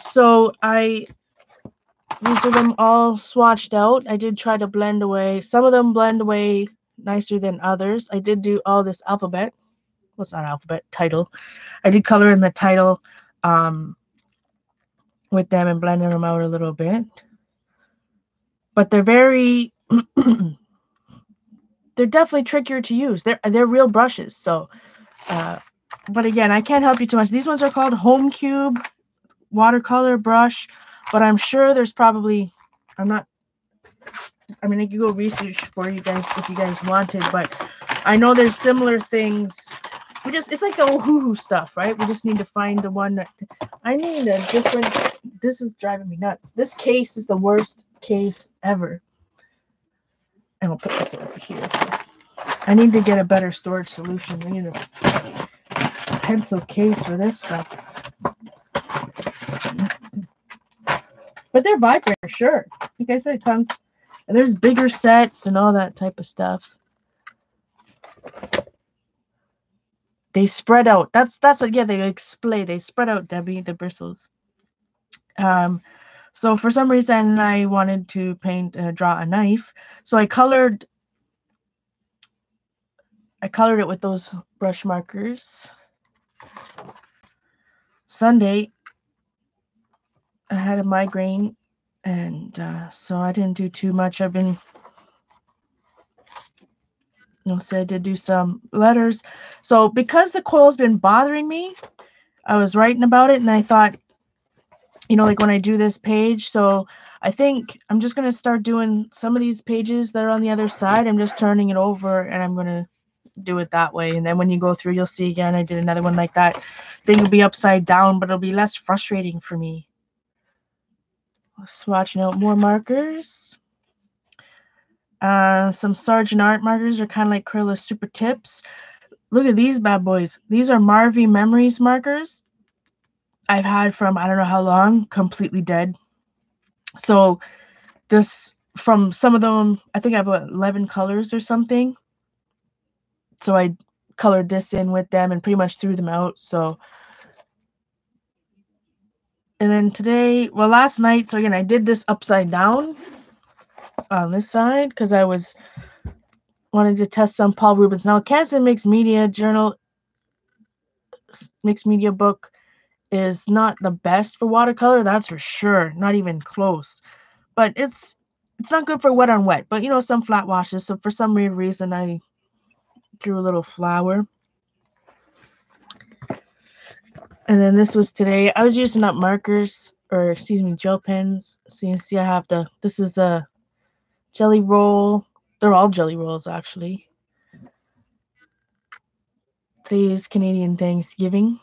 So these are them all swatched out. I did try to blend away. Some of them blend away nicer than others. I did do all this alphabet. Well, it's not alphabet, title. I did color in the title with them and blending them out a little bit. But they're very... they're definitely trickier to use. They're real brushes. So, but again, I can't help you too much. These ones are called Home Cube watercolor brush, but I'm sure there's probably, I mean, I could go research for you guys if you guys wanted, but I know there's similar things. It's like the Ohuhu stuff, right? We just need to find the one that, I need a different, this is driving me nuts. This case is the worst case ever. And we'll put this over here. I need to get a better storage solution. I need a pencil case for this stuff. But they're vibrant for sure. Like I said, it comes, and there's bigger sets and all that type of stuff. They spread out. That's what, yeah, they like splay. They spread out, Debbie, the bristles. So for some reason, I wanted to draw a knife. So I colored it with those brush markers. Sunday, I had a migraine, and so I didn't do too much. I've been, so I did do some letters. So because the coil's been bothering me, I was writing about it, and I thought, like when I do this page, so I think I'm just going to start doing some of these pages that are on the other side. I'm just turning it over, and I'm going to do it that way. And then when you go through, you'll see again, I did another one like that. Thing will be upside down, but it'll be less frustrating for me. Swatching out more markers. Some Sargent Art markers are kind of like Crayola Super Tips. Look at these bad boys. These are Marvy Memories markers. I've had from I don't know how long, completely dead. So this, from some of them, I think I have 11 colors or something. So I colored this in with them and pretty much threw them out. So, and then today, well, last night, so again, I did this upside down on this side because I wanted to test some Paul Rubens. Now, Canson Mixed Media book is not the best for watercolor, that's for sure, not even close. But it's not good for wet on wet, but some flat washes. So for some weird reason, I drew a little flower. And then this was today. I was using up markers, or excuse me, gel pens. So you see I have this is a jelly roll. They're all jelly rolls, actually. Today's Canadian Thanksgiving.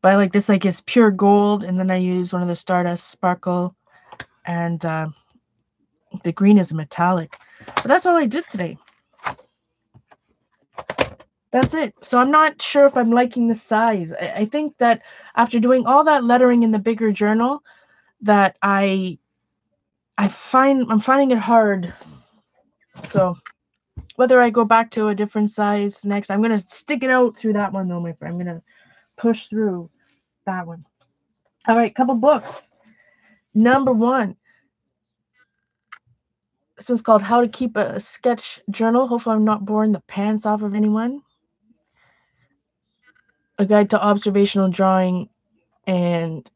But I like this, like it's pure gold, and then I use one of the Stardust Sparkle, and the green is metallic. But that's all I did today. That's it. So I'm not sure if I'm liking the size. I think that after doing all that lettering in the bigger journal, that I I'm finding it hard. So whether I go back to a different size next, I'm gonna stick it out through that one though, my friend. I'm gonna push through that one. All right, couple books. Number one, this one's called How to Keep a Sketch Journal. Hopefully I'm not boring the pants off of anyone. A guide to observational drawing, and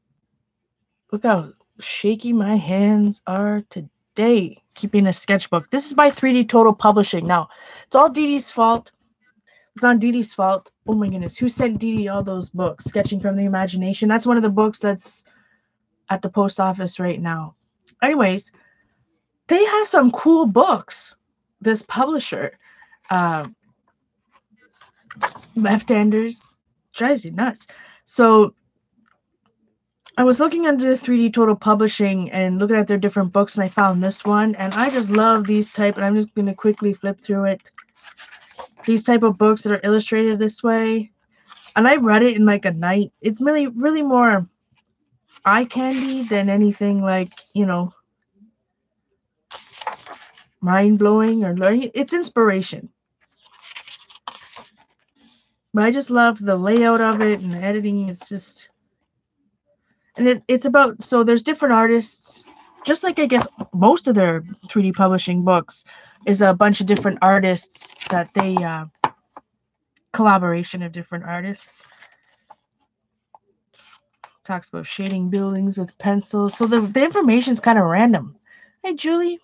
look how shaky my hands are today. Keeping a sketchbook. This is by 3D Total Publishing. Now, it's all Dee Dee's fault. It's not Dee Dee's fault. Oh my goodness. Who sent Dee Dee all those books? Sketching from the Imagination. That's one of the books that's at the post office right now. Anyways, they have some cool books. This publisher. Left-handers. Drives you nuts. So I was looking under the 3D Total Publishing and looking at their different books, and I found this one, and I just love these type, and I'm just going to quickly flip through it. These type of books that are illustrated this way, and I read it in like a night. It's really, really more eye candy than anything like, you know, mind-blowing or learning. It's inspiration. But I just love the layout of it and the editing. It's just... And it's about, so there's different artists, just like I guess most of their 3D publishing books is a bunch of different artists that they, collaboration of different artists. Talks about shading buildings with pencils. So the information is kind of random. Hey, Julie.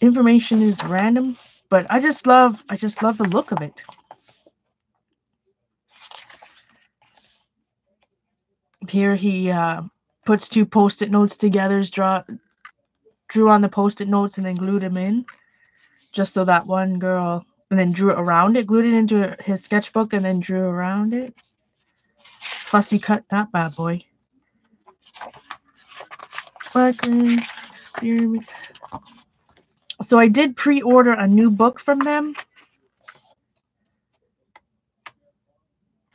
Information is random, but I just love the look of it. Here he puts two Post-it notes together, drew on the Post-it notes and then glued them in, just so that one girl, and then drew it around it, glued it into his sketchbook and then drew around it. Plus he cut that bad boy. So I did pre-order a new book from them.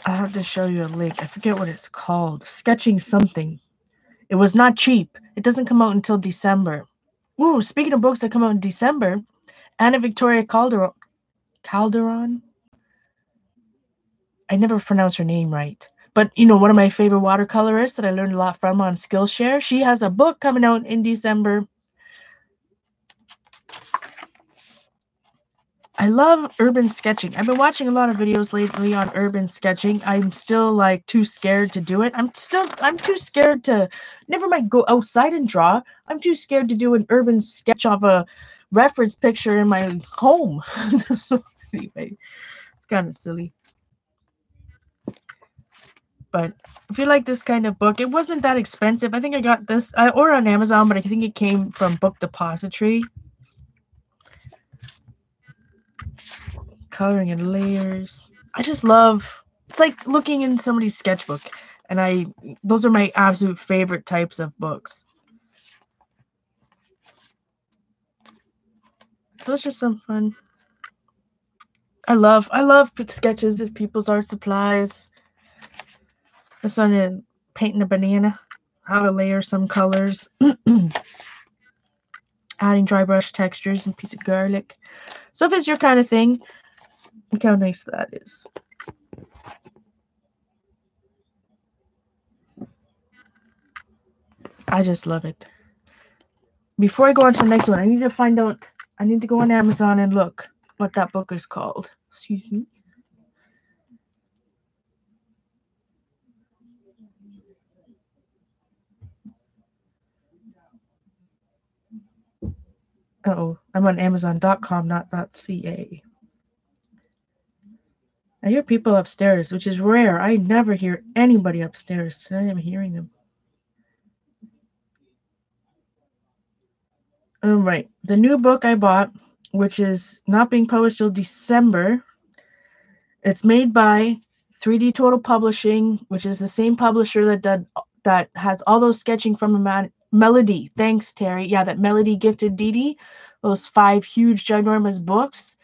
I have to show you a link. I forget what it's called. Sketching something. It was not cheap. It doesn't come out until December. Ooh, speaking of books that come out in December, Anna Victoria Calderon. I never pronounce her name right. But, you know, one of my favorite watercolorists that I learned a lot from on Skillshare, she has a book coming out in December. I love urban sketching. I've been watching a lot of videos lately on urban sketching. I'm still like too scared to do it. I'm too scared to, never mind go outside and draw. I'm too scared to do an urban sketch of a reference picture in my home. So anyway, it's kind of silly. But if you like this kind of book, it wasn't that expensive. I think I got this, I ordered on Amazon, but I think it came from Book Depository. Coloring in layers. I just love, it's like looking in somebody's sketchbook, and those are my absolute favorite types of books. So it's just some fun. I love sketches of people's art supplies. This one is painting a banana, how to layer some colors, adding dry brush textures and a piece of garlic. So if it's your kind of thing, look how nice that is. I just love it. Before I go on to the next one, I need to go on Amazon and look what that book is called. Excuse me. Uh-oh, I'm on Amazon.com, not .ca. I hear people upstairs, which is rare. I never hear anybody upstairs. Tonight I'm hearing them. All right, the new book I bought, which is not being published till December. It's made by 3D Total Publishing, which is the same publisher that has all those sketching from a Melody. Thanks, Terry. Yeah, that Melody gifted Dee Dee, those 5 huge, ginormous books.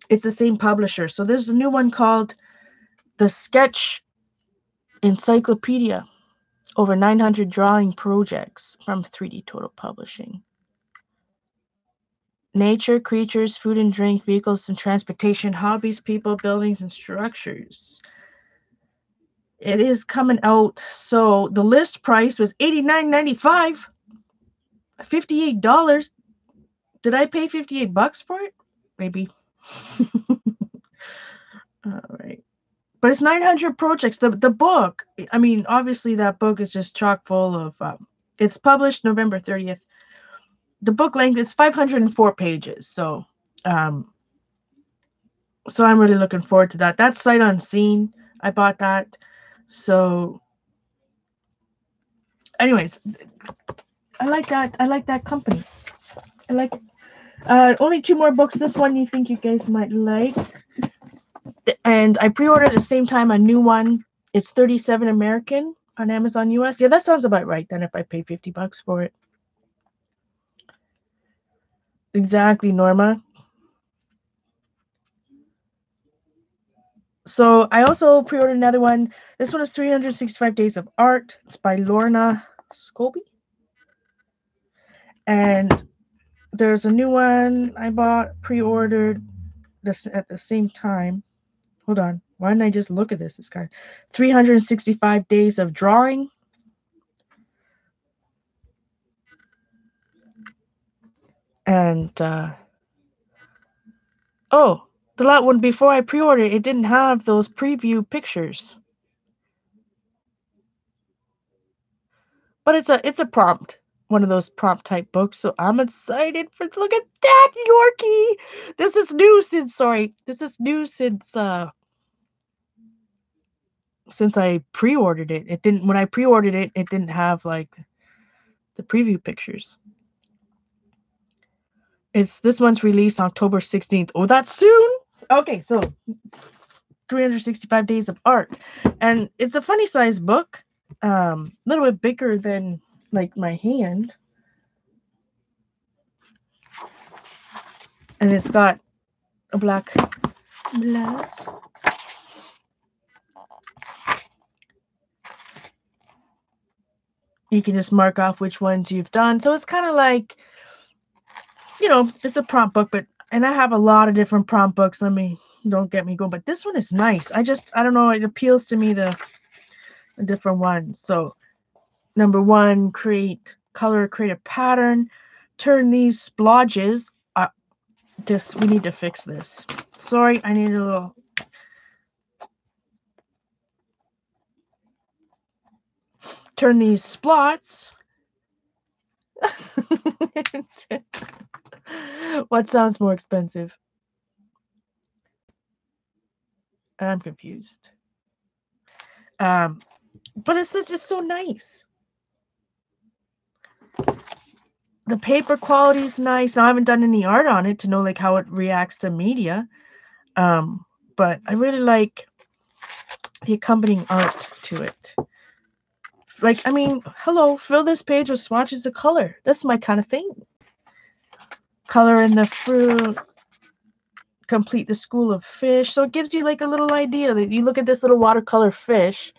It's the same publisher. So there's a new one called the Sketch Encyclopedia. Over 900 drawing projects from 3D Total Publishing. Nature, creatures, food and drink, vehicles and transportation, hobbies, people, buildings, and structures. It is coming out. So the list price was $89.95. $58. Did I pay $58 for it? Maybe. All right. But it's 900 projects. The book, I mean, obviously that book is just chock full of, it's published November 30th. The book length is 504 pages. So I'm really looking forward to that. That's sight unseen. I bought that. So anyways, I like that. I like that company. I like it. Only 2 more books. This one you think you guys might like. And I pre-ordered at the same time a new one. It's 37 American on Amazon US. Yeah, that sounds about right then if I pay $50 for it. Exactly, Norma. So I also pre-ordered another one. This one is 365 Days of Art. It's by Lorna Scobie. And there's a new one I bought, pre-ordered this at the same time. Hold on. Why didn't I just look at this? This guy. 365 Days of Drawing. And oh, the last one before I pre-ordered, it didn't have those preview pictures. But it's a prompt, one of those prompt type books. So I'm excited for. Look at that, Yorkie. This is new since since I pre-ordered it. It didn't when I pre-ordered it. It didn't have like the preview pictures. This one's released October 16th. Oh, that's soon. Okay, so 365 Days of Art, and it's a funny size book, a little bit bigger than like my hand, and it's got a black. You can just mark off which ones you've done. So it's kind of like, it's a prompt book, and I have a lot of different prompt books. Don't get me going, but this one is nice. I don't know, it appeals to me, the different ones. So number 1, create a pattern, turn these splodges. We need to fix this. Sorry, I need a little. Turn these splots. What sounds more expensive? I'm confused. But it's so nice. The paper quality is nice. Now I haven't done any art on it to know like how it reacts to media. But I really like the accompanying art to it. Like, I mean, hello, fill this page with swatches of color. That's my kind of thing. Color in the fruit. Complete the school of fish. So it gives you like a little idea that you look at this little watercolor fish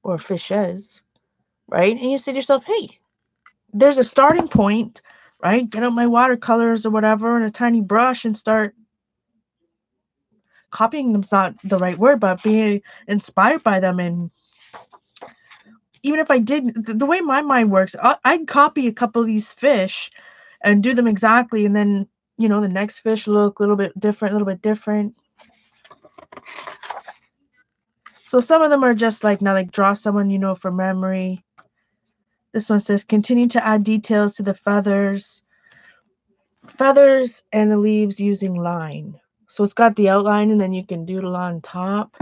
or fishes, right? And you say to yourself, hey, there's a starting point, right? Get out my watercolors or whatever and a tiny brush and start copying them's not the right word, but being inspired by them. And even if I did, the way my mind works, I'd copy a couple of these fish and do them exactly. And then, the next fish look a little bit different. So some of them are just like, now like draw someone, from memory. This one says, continue to add details to the feathers and the leaves using line. So it's got the outline and then you can doodle on top.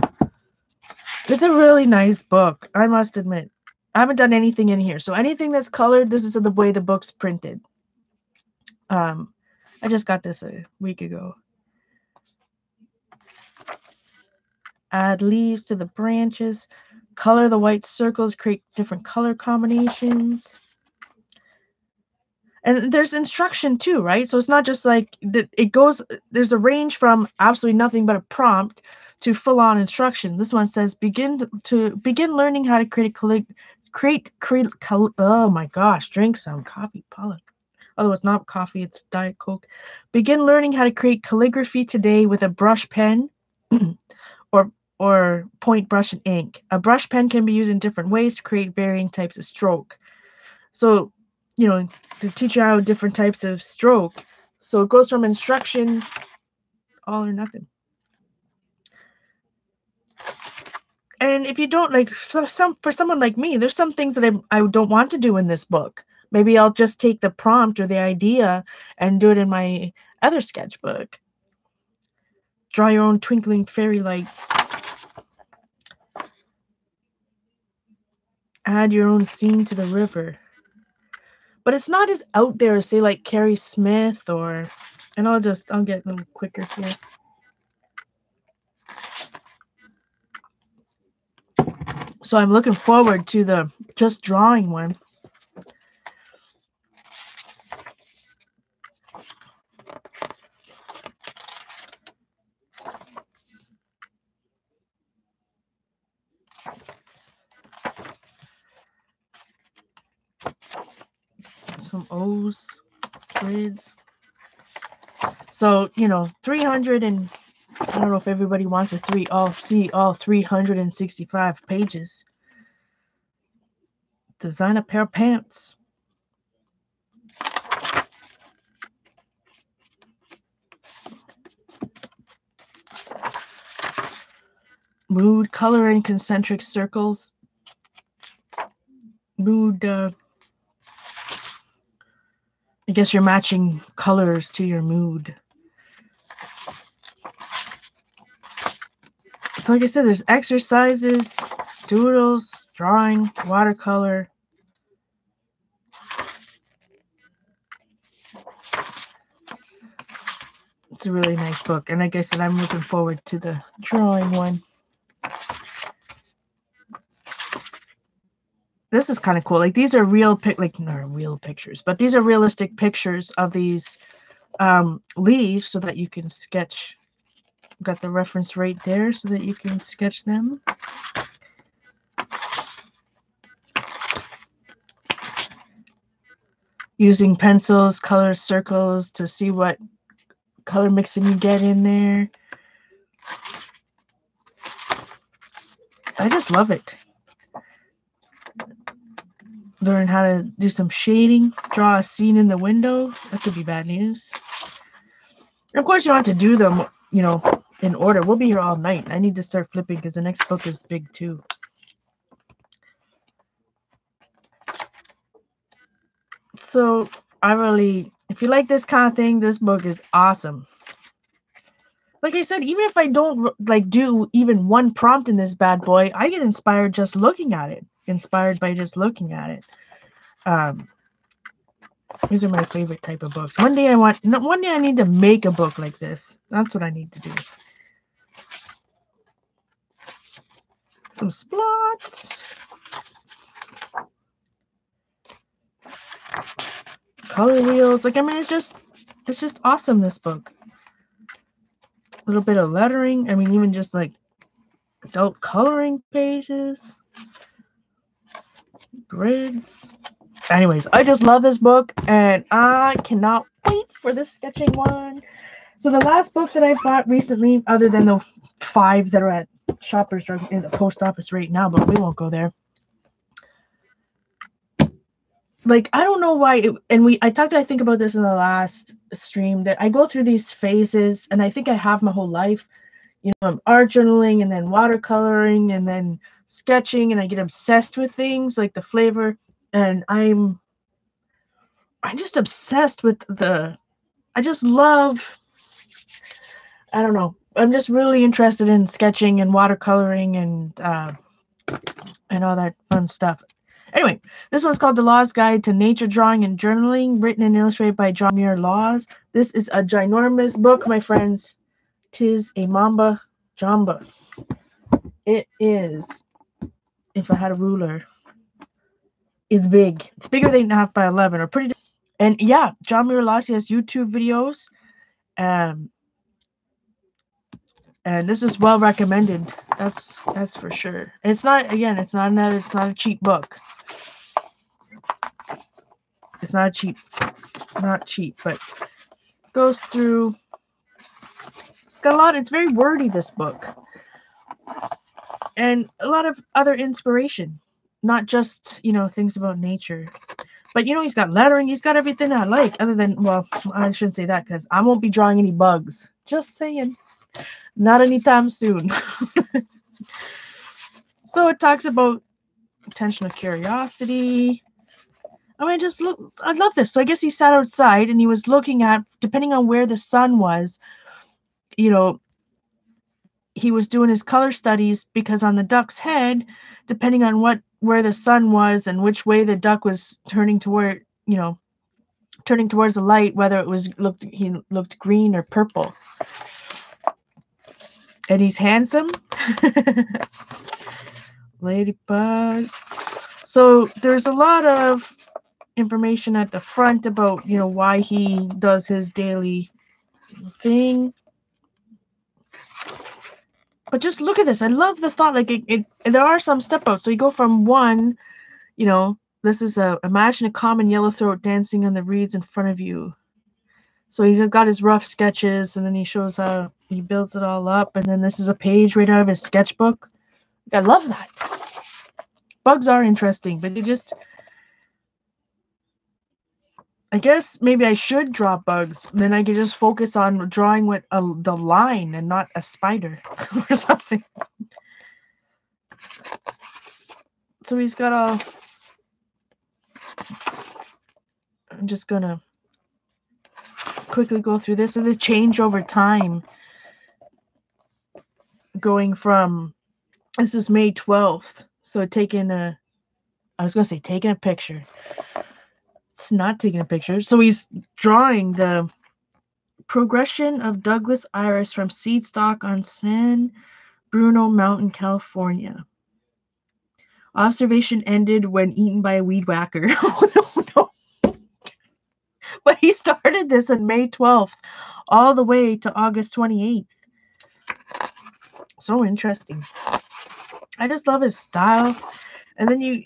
It's a really nice book, I must admit. I haven't done anything in here. So anything that's colored, this is the way the book's printed. I just got this a week ago. Add leaves to the branches. Color the white circles. Create different color combinations. And there's instruction too, right? So it's not just like it goes. There's a range from absolutely nothing but a prompt to full-on instruction. This one says begin learning how to create Oh my gosh, drink some coffee, Pollock. Although it's not coffee, it's Diet Coke. Begin learning how to create calligraphy today with a brush pen or point brush and ink. A brush pen can be used in different ways to create varying types of stroke. So, to teach you how different types of stroke. So it goes from instruction, all or nothing. And if you don't like for someone like me, there's some things that I don't want to do in this book. Maybe I'll just take the prompt or the idea and do it in my other sketchbook. Draw your own twinkling fairy lights. Add your own scene to the river. But it's not as out there as, say, like Carrie Smith and I'll get a little quicker here. So I'm looking forward to the just drawing one. Some O's, grids. So, 300 and I don't know if everybody wants to see all 365 pages. Design a pair of pants. Mood, color in concentric circles. Mood, I guess you're matching colors to your mood. So like I said, there's exercises, doodles, drawing, watercolor. It's a really nice book. And like I said, I'm looking forward to the drawing one. This is kind of cool. Like these are not real pictures, but these are realistic pictures of these leaves so that you can sketch. Got the reference right there so that you can sketch them. Using pencils, color circles to see what color mixing you get in there. I just love it. Learn how to do some shading, draw a scene in the window. That could be bad news. And of course, you don't have to do them, in order. We'll be here all night. I need to start flipping because the next book is big too. So if you like this kind of thing, this book is awesome. Like I said, even if I don't do even one prompt in this bad boy, I get inspired just looking at it. Inspired by just looking at it. These are my favorite type of books. One day I need to make a book like this. That's what I need to do. Some splots. Color wheels. It's just awesome, this book. A little bit of lettering. Even just adult coloring pages. Grids. Anyways, I just love this book and I cannot wait for the sketching one. So the last book that I bought recently, other than the 5 that are at Shoppers Drug in the post office right now, but we won't go there. I don't know why I think about this in the last stream, that I go through these phases, and I think I have my whole life. I'm art journaling and then watercoloring and then sketching, and I get obsessed with things like the flavor, and I'm just obsessed with I just love, I don't know, I'm just really interested in sketching and watercoloring and all that fun stuff. Anyway, this one's called The Law's Guide to Nature Drawing and Journaling, written and illustrated by John Muir Laws. This is a ginormous book, my friends. 'Tis a Mamba Jamba. It is, if I had a ruler, it's big. It's bigger than 8.5 by 11, or pretty. And yeah, John Muir Laws has YouTube videos. And this is well recommended. That's for sure. It's not a cheap book. It's not cheap, but goes through. It's got a lot. It's very wordy, this book, and a lot of other inspiration, not just things about nature. But he's got lettering. He's got everything I like, other than, well, I shouldn't say that because I won't be drawing any bugs. Just saying, not anytime soon. So it talks about intentional curiosity. I mean, I love this. So I guess he sat outside and he was looking at, depending on where the sun was, he was doing his color studies, because on the duck's head, depending on where the sun was and which way the duck was turning toward, turning towards the light, whether it was he looked green or purple. And he's handsome. Ladybugs. So there's a lot of information at the front about why he does his daily thing. But just look at this. I love the thought. Like there are some step outs. So you go from one, this is imagine a common yellowthroat dancing on the reeds in front of you. So he's got his rough sketches, and then he shows how he builds it all up. And then this is a page right out of his sketchbook. I love that. Bugs are interesting, but I guess maybe I should draw bugs. Then I could just focus on drawing with the line and not a spider or something. So he's got all... I'm just going to quickly go through this. So the change over time. Going from... This is May 12th. So taking a picture. It's not taking a picture. So he's drawing the progression of Douglas iris from seed stock on San Bruno Mountain, California. Observation ended when eaten by a weed whacker. Oh, no. But he started this on May 12th all the way to August 28th. So interesting. I just love his style. And then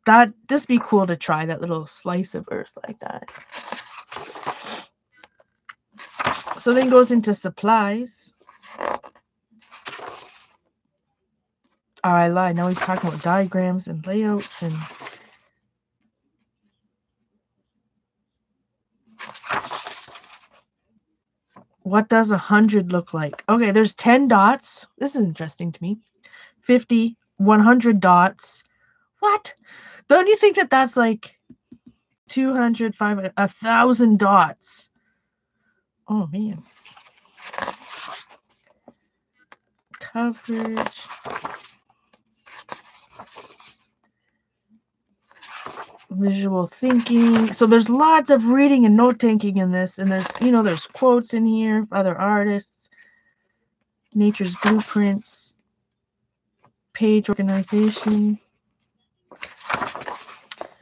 that this be cool to try, that little slice of earth like that. So then goes into supplies. Oh, I lied. Now he's talking about diagrams and layouts and what does 100 look like? Okay, there's 10 dots. This is interesting to me. 50, 100 dots. What? Don't you think that that's like 200, 500, 1,000 dots? Oh, man. Coverage. Visual thinking. So there's lots of reading and note taking in this, and there's quotes in here, other artists, nature's blueprints, page organization.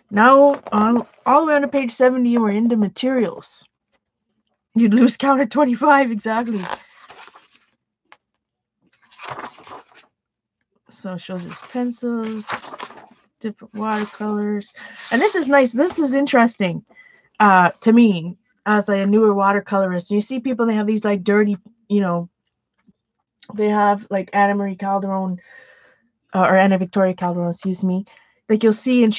Now all the way on to page 70, we're into materials. You'd lose count at 25 exactly. So it shows his pencils, different watercolors. And this is nice. This was interesting to me as a newer watercolorist. You see people, they have these like dirty, they have like Anna Marie Calderon or Anna Victoria Calderon, excuse me. Like you'll see, and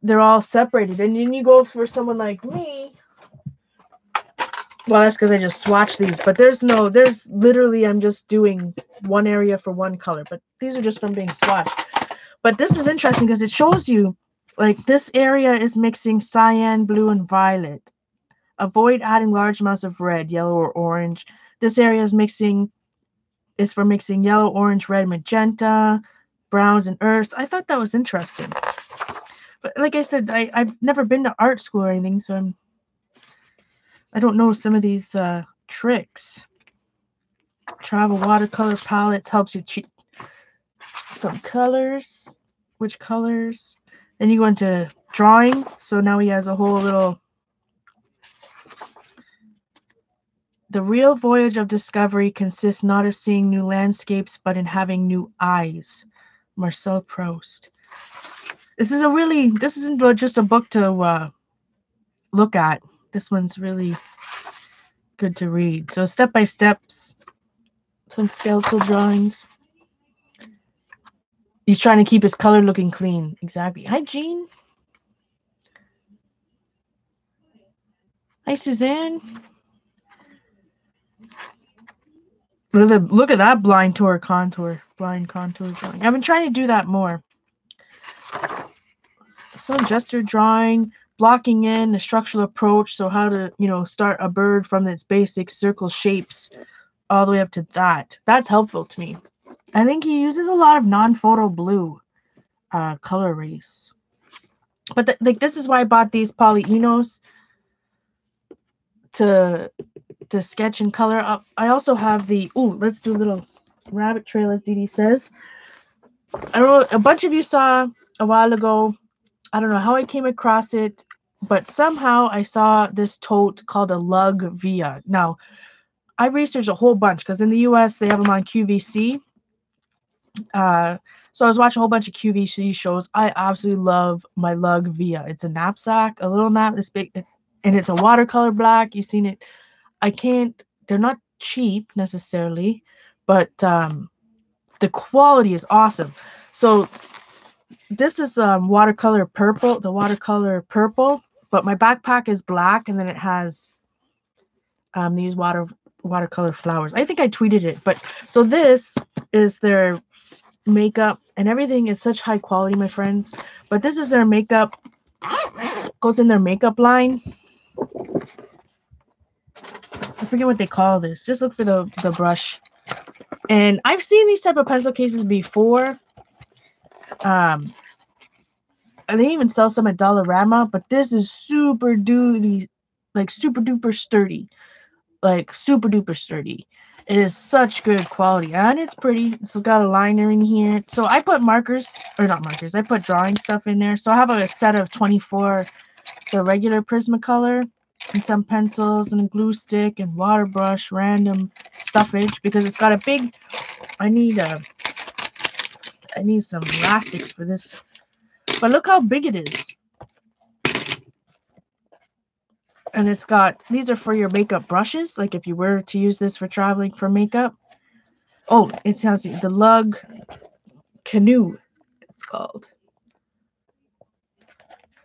they're all separated. And then you go for someone like me. Well, that's because I just swatched these, but there's literally, I'm just doing one area for one color, but these are just from being swatched. But this is interesting because it shows you, like, this area is mixing cyan, blue, and violet. Avoid adding large amounts of red, yellow, or orange. This area is for mixing yellow, orange, red, magenta, browns, and earths. I thought that was interesting. But like I said, I've never been to art school or anything, so I don't know some of these tricks. Travel watercolor palettes helps you cheat some colors. Which colors? Then you go into drawing. So now he has a whole little... The real voyage of discovery consists not of seeing new landscapes, but in having new eyes. Marcel Proust. This isn't just a book to look at. This one's really good to read. So step by steps, some skeletal drawings. He's trying to keep his color looking clean. Exactly. Hi, Jean. Hi, Suzanne. Look at that blind contour drawing. I've been trying to do that more. Some gesture drawing, blocking in a structural approach. So how to, start a bird from its basic circle shapes all the way up to that. That's helpful to me. I think he uses a lot of non-photo blue color race. But this is why I bought these polyenos to sketch and color up. I also have the, let's do a little rabbit trail, as Dee Dee says. I don't know, a bunch of you saw a while ago, I don't know how I came across it, but somehow I saw this tote called a lug via. Now, I researched a whole bunch because in the US they have them on QVC. So I was watching a whole bunch of QVC shows. I absolutely love my lug via. It's a knapsack, a little this big, and it's a watercolor black. You've seen it. They're not cheap necessarily, but the quality is awesome. So this is watercolor purple, but my backpack is black, and then it has these watercolor flowers. I think I tweeted it, but so this is their makeup, and everything is such high quality, my friends. But this is their makeup, goes in their makeup line. I forget what they call this. Just look for the brush. And I've seen these type of pencil cases before. And they even sell some at Dollarama, but this is super duper sturdy. Like super duper sturdy. It is such good quality, and it's pretty. It's got a liner in here. So I put I put drawing stuff in there. So I have a set of 24, the regular Prismacolor, and some pencils and a glue stick and water brush, random stuffage, because it's got a big, I need some elastics for this. But look how big it is. And it's got, these are for your makeup brushes, like if you were to use this for traveling for makeup. Oh, it sounds like the Lug Canoe, it's called.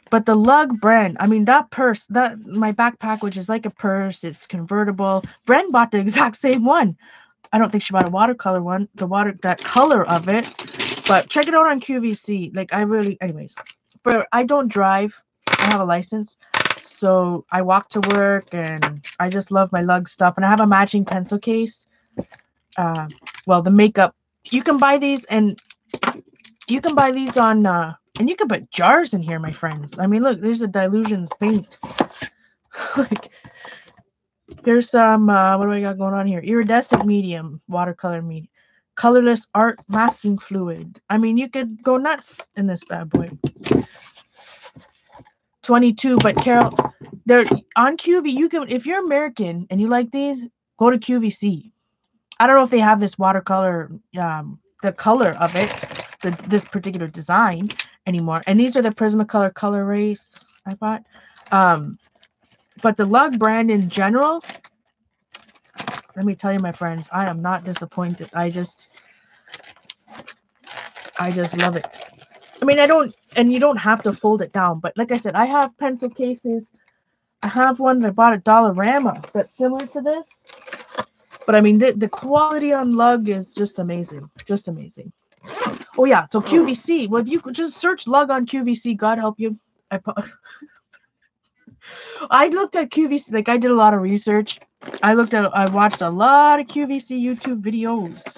But the Lug brand, I mean, that purse, my backpack, which is like a purse, it's convertible. Bren bought the exact same one. I don't think she bought a watercolor one, that color of it. But check it out on QVC. Anyways, I don't drive. I have a license. So I walk to work, and I just love my Lug stuff. And I have a matching pencil case. The makeup, you can buy these, and you can buy these on, and you can put jars in here, my friends. I mean, look, there's a Dilutions paint. Here's some, what do I got going on here? Iridescent medium, watercolor medium. Colorless art masking fluid. I mean, you could go nuts in this bad boy. 22, but Carol, they're on QV. You can, if you're American and you like these, go to QVC. I don't know if they have this watercolor, the color of it, this particular design anymore. And these are the Prismacolor color race I bought. But the Lug brand in general, let me tell you, my friends, I am not disappointed. I just love it. I mean, you don't have to fold it down, but like I said, I have pencil cases. I have one that I bought at Dollarama that's similar to this. But I mean, the quality on Lug is just amazing. Just amazing. Oh yeah, so QVC. Well, if you could just search Lug on QVC, God help you. I looked at QVC, like I did a lot of research. I watched a lot of QVC YouTube videos.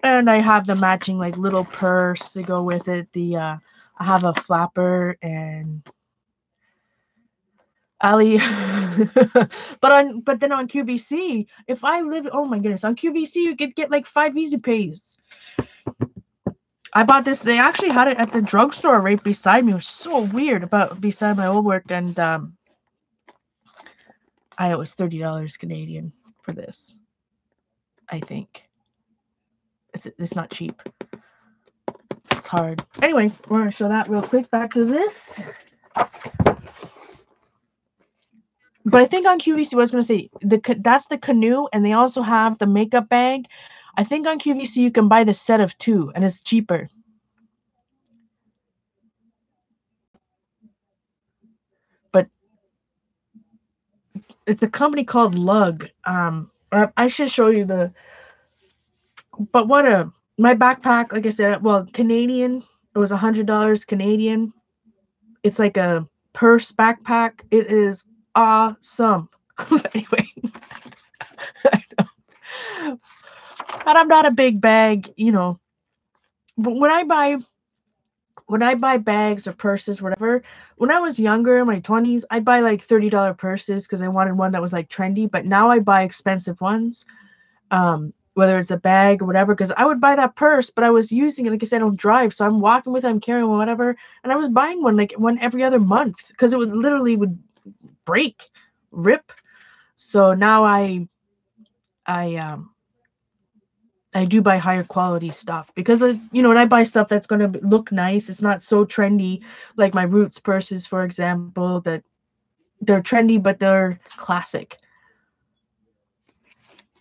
And I have the matching like little purse to go with it. I have a flapper and Ali. but then on QVC, if I live, oh my goodness, on QVC you could get like 5 Easy Pays. I bought this. They actually had it at the drugstore right beside me. It was so weird, beside my old work, and it was $30 Canadian for this. I think it's not cheap. hard. Anyway, we're going to show that real quick. Back to this. But I think on QVC, what I was going to say, that's the canoe, and they also have the makeup bag. I think on QVC you can buy the set of 2, and it's cheaper. But it's a company called Lug. I should show you the. But my backpack, like I said, well, Canadian. It was $100 Canadian. It's like a purse backpack. It is awesome. Anyway, I know. But I'm not a big bag, But when I buy bags or purses, whatever, when I was younger, in my 20s, I'd buy like $30 purses because I wanted one that was like trendy. But now I buy expensive ones, whether it's a bag or whatever, because I would buy that purse, but I was using it, like I said, I don't drive. So I'm walking with it, I'm carrying whatever. And I was buying one every other month because it would break, rip. So now I do buy higher quality stuff because when I buy stuff that's going to look nice, it's not so trendy like my Roots purses, for example, that they're trendy but they're classic.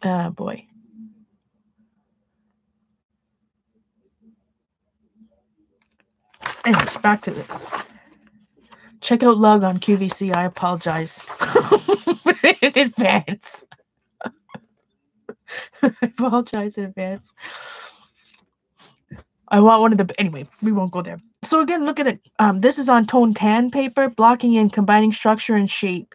Boy. Anyways, back to this. Check out Lug on QVC. I apologize in advance. I apologize in advance. I want one of the... Anyway, we won't go there. So again, look at it. This is on toned tan paper, blocking and combining structure and shape.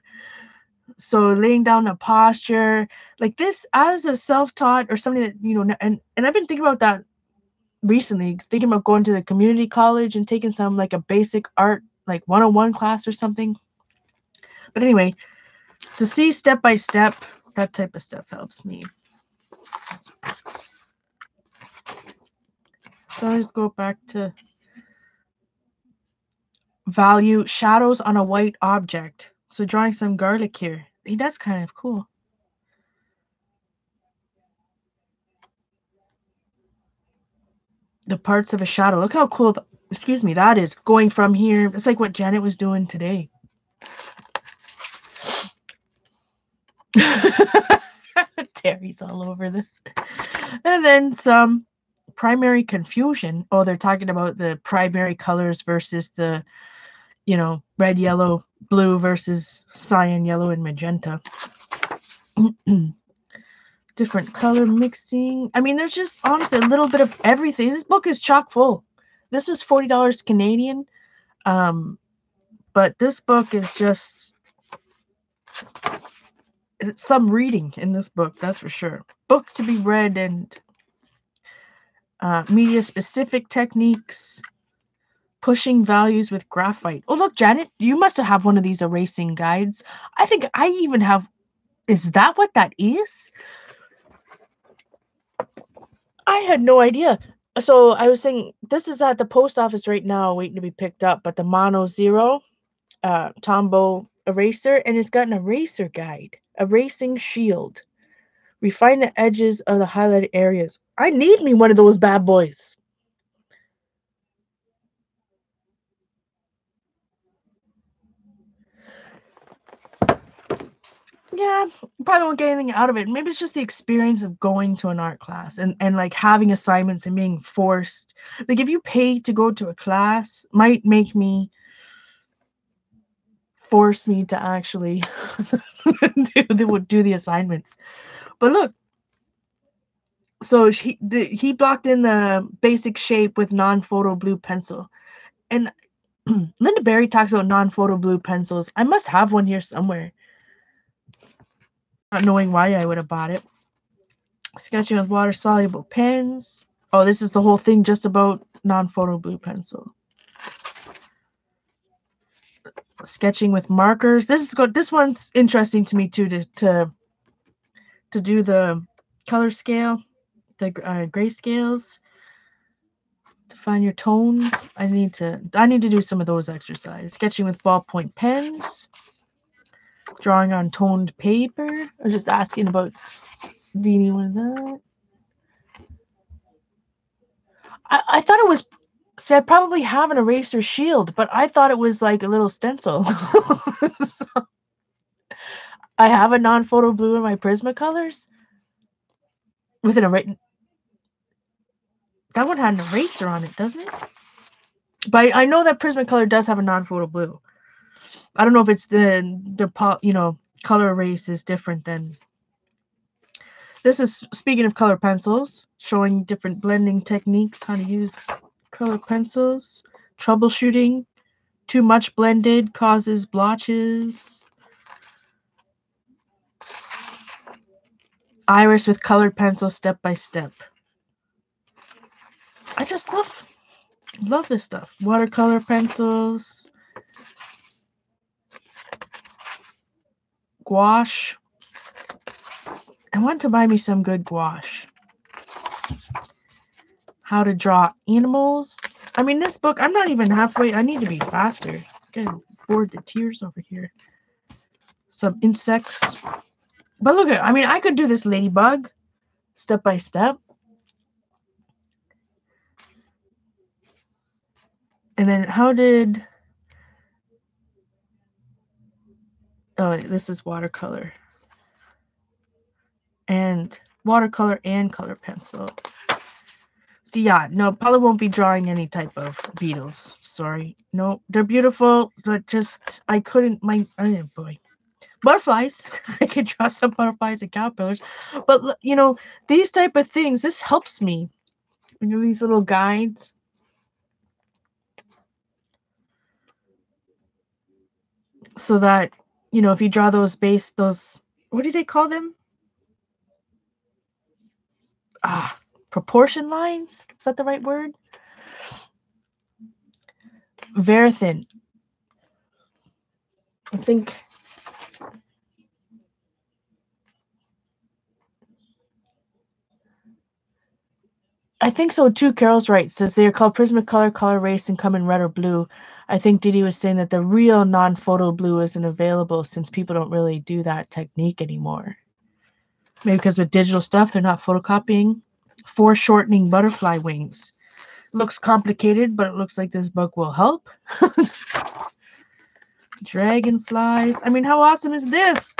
So laying down a posture. Like this, as a self-taught or something that, and I've been thinking about that recently, thinking about going to the community college and taking some like a basic art, like 101 class or something. But anyway, to see step by step, that type of stuff helps me. So let's go back to value shadows on a white object. So drawing some garlic here. Hey, that's kind of cool. The parts of a shadow. Look how cool, that is. Going from here. It's like what Janet was doing today. Terry's all over this. And then some primary confusion. Oh, they're talking about the primary colors versus the, red, yellow, blue versus cyan, yellow, and magenta. Different color mixing. I mean, there's just honestly a little bit of everything. This book is chock full. This was $40 Canadian. But this book is just some reading in this book, that's for sure. Book to be read and media specific techniques, pushing values with graphite. Oh, look, Janet, you must have one of these erasing guides. I think I even have. Is that what that is? I had no idea. So I was saying, this is at the post office right now waiting to be picked up, but the Mono Zero Tombow eraser, and it's got an eraser guide, erasing shield. Refine the edges of the highlighted areas. I need me one of those bad boys. Yeah, probably won't get anything out of it. Maybe it's just the experience of going to an art class and like having assignments and being forced. Like if you pay to go to a class, might make me force me to actually do the assignments. But look, so he blocked in the basic shape with non-photo blue pencil. And Linda Berry talks about non-photo blue pencils. I must have one here somewhere. Not knowing why I would have bought it. Sketching with water-soluble pens. Oh, this is the whole thing just about non-photo blue pencil. Sketching with markers. This is good. This one's interesting to me too. To do the color scale, the gray scales. To find your tones. I need to do some of those exercises. Sketching with ballpoint pens. Drawing on toned paper. I was just asking about, do you need one of that? I thought it was See, I probably have an eraser shield, but I thought it was like a little stencil. So I have a non-photo blue in my Prismacolors with an eraser. That one had an eraser on it, doesn't it? But I know that Prismacolor does have a non-photo blue. I don't know if it's the color erase is different than. This is, speaking of color pencils, showing different blending techniques, how to use color pencils, troubleshooting. Too much blended causes blotches. Iris with colored pencil, step by step. I just love this stuff. Watercolor pencils. Gouache. I want to buy me some good gouache. How to draw animals. I mean, this book, I'm not even halfway. I need to be faster. I'm getting bored to tears over here. Some insects. But look at, I mean, I could do this ladybug step by step. And then how did... Oh, this is watercolor. And watercolor and color pencil. So yeah, no, probably won't be drawing any type of beetles. Sorry. No, they're beautiful, but just, I couldn't, oh boy. Butterflies. I could draw some butterflies and caterpillars. But, you know, these type of things, this helps me. You know, these little guides. So that, you know, if you draw those what do they call them? Proportion lines? Is that the right word? Very thin. I think so too. Carol's right. Says they are called Prismacolor, Color Erase, and come in red or blue. I think Didi was saying that the real non-photo blue isn't available since people don't really do that technique anymore. Maybe because with digital stuff, they're not photocopying. Foreshortening butterfly wings. Looks complicated, but it looks like this book will help. Dragonflies. I mean, how awesome is this?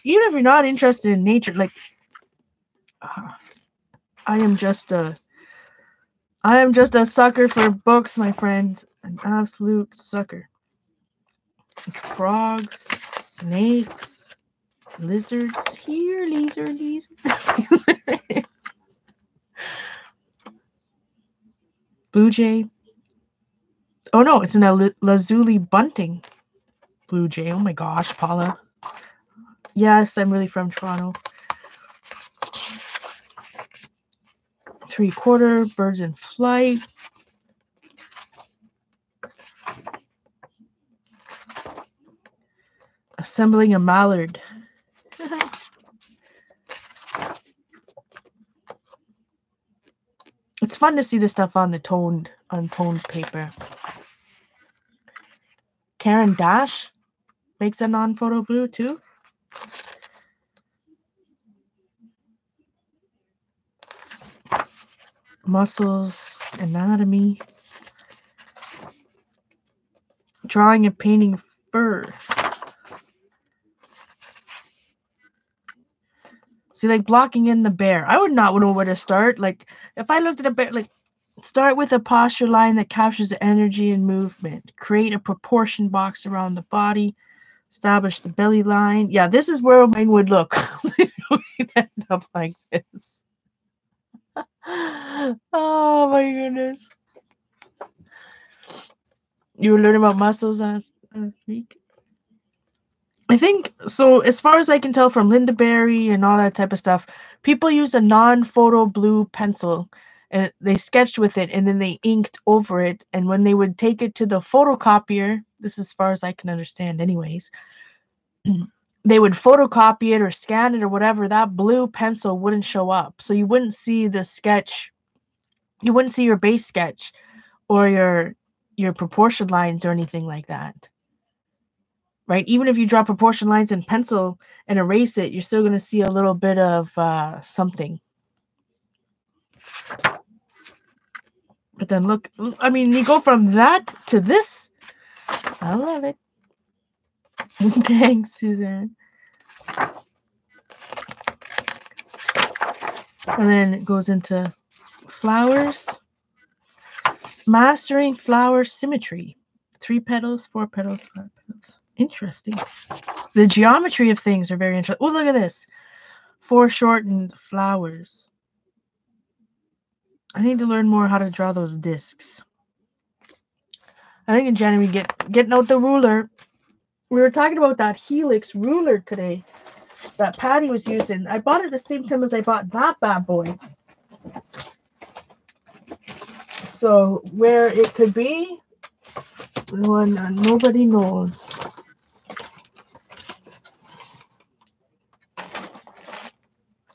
Even if you're not interested in nature, like, I am just a sucker for books, my friend. An absolute sucker. Frogs, snakes, lizards. Here, lizard. Blue jay. Oh no, it's an lazuli bunting blue jay. Oh my gosh, Paula. Yes, I'm really from Toronto. 3/4 birds in flight. Assembling a mallard. It's fun to see this stuff on the untoned paper. Karen Dash makes a non-photo blue too. Muscles, anatomy. Drawing and painting fur. See, like blocking in the bear. I would not know where to start. Like, if I looked at a bear, like, start with a posture line that captures the energy and movement. Create a proportion box around the body. Establish the belly line. Yeah, this is where mine would look. We'd end up like this. Oh my goodness. You were learning about muscles last week? I think so. As far as I can tell from Linda Berry and all that type of stuff, people use a non-photo blue pencil and they sketched with it and then they inked over it. And when they would take it to the photocopier, this is as far as I can understand anyways, they would photocopy it or scan it or whatever, that blue pencil wouldn't show up. So you wouldn't see the sketch. You wouldn't see your base sketch or your proportion lines or anything like that. Right? Even if you draw proportion lines in pencil and erase it, you're still going to see a little bit of something. But then look, I mean, you go from that to this. I love it. Thanks, Suzanne. And then it goes into flowers. Mastering flower symmetry. 3 petals, 4 petals, 5 petals. Interesting. The geometry of things are very interesting. Oh, look at this. Foreshortened flowers. I need to learn more how to draw those discs. I think in January getting out the ruler. We were talking about that Helix ruler today that Patty was using. I bought it the same time as I bought that bad boy. So where it could be, nobody knows.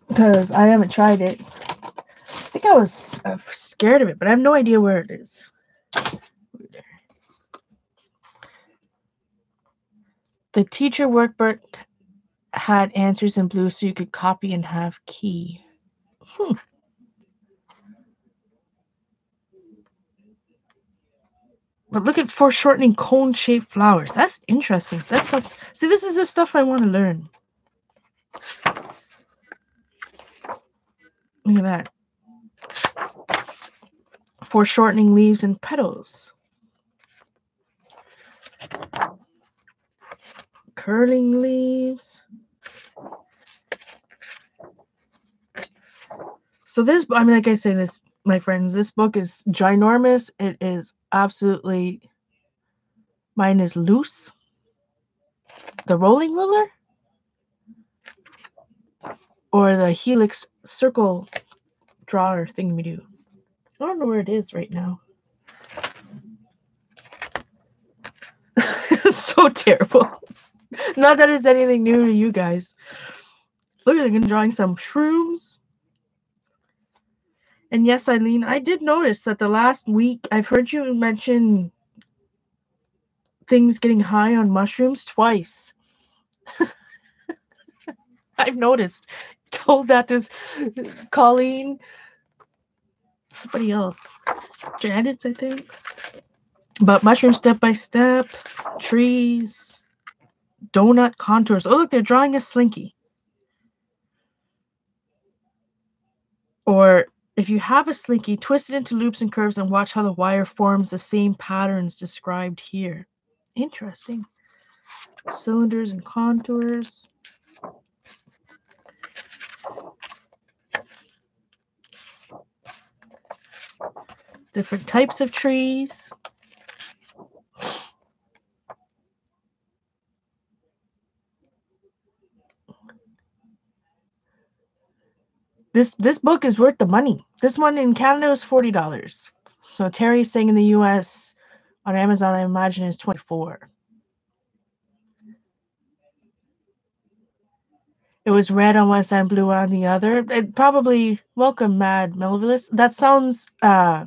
Because I haven't tried it. I think I was scared of it, but I have no idea where it is. The teacher workbook had answers in blue so you could copy and have key. But look at foreshortening cone-shaped flowers. That's interesting. That's like, see, this is the stuff I want to learn. Look at that. Foreshortening leaves and petals. Curling leaves. So this, I mean, like I say, this, my friends, this book is ginormous. It is absolutely, mine is loose. The rolling ruler? Or the Helix circle drawer thingy-me-do. I don't know where it is right now. It's so terrible. Not that it's anything new to you guys. Look at them drawing some shrooms. And yes, Eileen, I did notice that the last week I've heard you mention things getting high on mushrooms twice. I've noticed. Told that to Colleen. Somebody else. Janet's, I think. But mushroom step by step. Trees. Donut contours. Oh, look, they're drawing a slinky. Or if you have a slinky, twist it into loops and curves and watch how the wire forms the same patterns described here. Interesting. Cylinders and contours. Different types of trees. This book is worth the money. This one in Canada was $40. So Terry's saying in the US on Amazon, I imagine, is $24. It was red on one side, blue on the other. It probably, welcome, Mad Melvillus. That sounds, I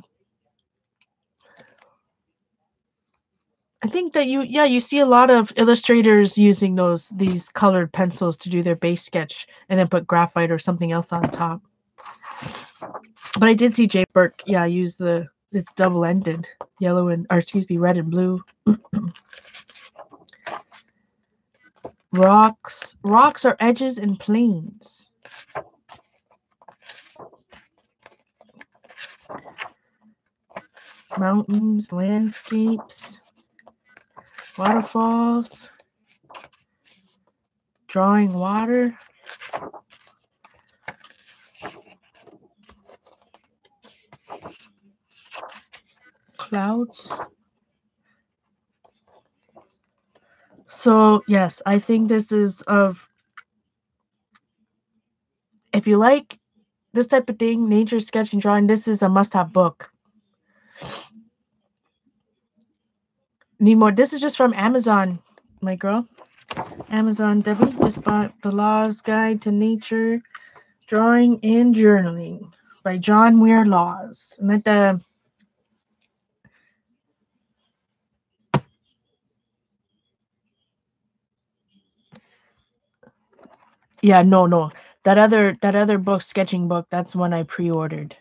think that you see a lot of illustrators using these colored pencils to do their base sketch and then put graphite or something else on top. But I did see Jay Burke, use it's double-ended, red and blue. Rocks are edges and planes. Mountains, landscapes, waterfalls, drawing water. Clouds. So yes, I think this is if you like this type of thing, nature, sketch, and drawing, this is a must-have book. Need more. This is just from Amazon, my girl. Amazon, Debbie just bought The Law's Guide to Nature, Drawing and Journaling by John Muir Laws. And no. That other book, sketching book, that's one I pre-ordered.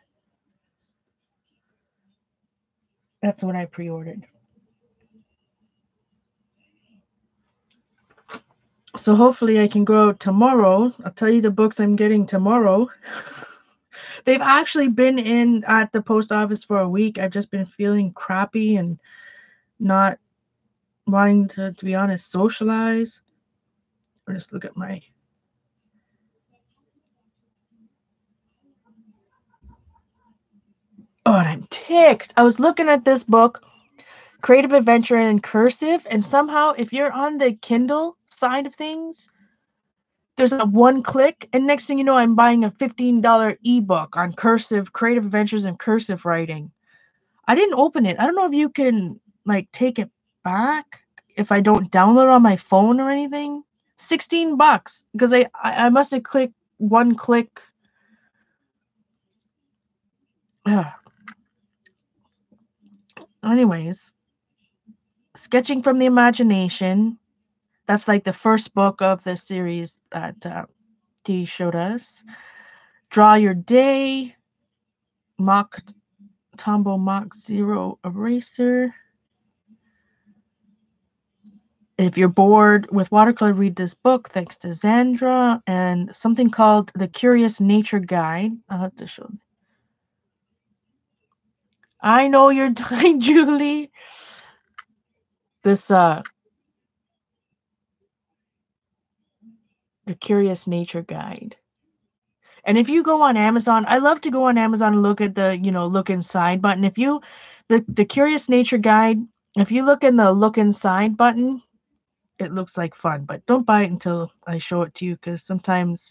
That's what I pre-ordered. So hopefully I can go tomorrow. I'll tell you the books I'm getting tomorrow. They've actually been in at the post office for a week. I've just been feeling crappy and not wanting to be honest, socialize. Or just look at my. Oh, and I'm ticked. I was looking at this book, Creative Adventure in Cursive, and somehow if you're on the Kindle side of things, there's a one click, and next thing you know, I'm buying a $15 ebook on cursive, creative adventures in cursive writing. I didn't open it. I don't know if you can like take it back if I don't download it on my phone or anything. $16 because I must have clicked one click. Anyways, Sketching from the Imagination. That's like the first book of the series that T showed us. Draw Your Day. Mock Tombow Mock Zero Eraser. If you're bored with watercolor, read this book, thanks to Zandra, and something called The Curious Nature Guide. I'll have to show. I know you're dying, Julie. This The Curious Nature Guide. And if you go on Amazon, I love to go on Amazon and look at the, look inside button. If you the Curious Nature Guide, if you look in the look inside button, it looks like fun, but don't buy it until I show it to you because sometimes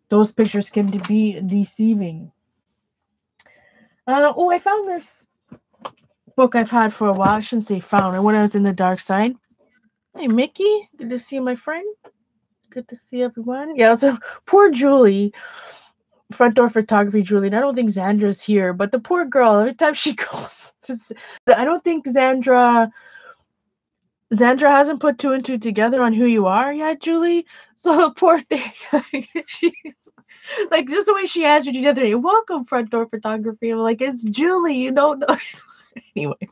those pictures can be deceiving. I found this book I've had for a while. I shouldn't say found. When I was in the dark side. Hey, Mickey. Good to see you, my friend. Good to see everyone. Yeah, so poor Julie. Front door photography, Julie. And I don't think Zandra's here, but the poor girl, every time she goes I don't think Zandra hasn't put two and two together on who you are yet, Julie. So the poor thing, she's like just the way she answered you the other day. Welcome, front door photography. I'm like, it's Julie. You don't know. Anyway,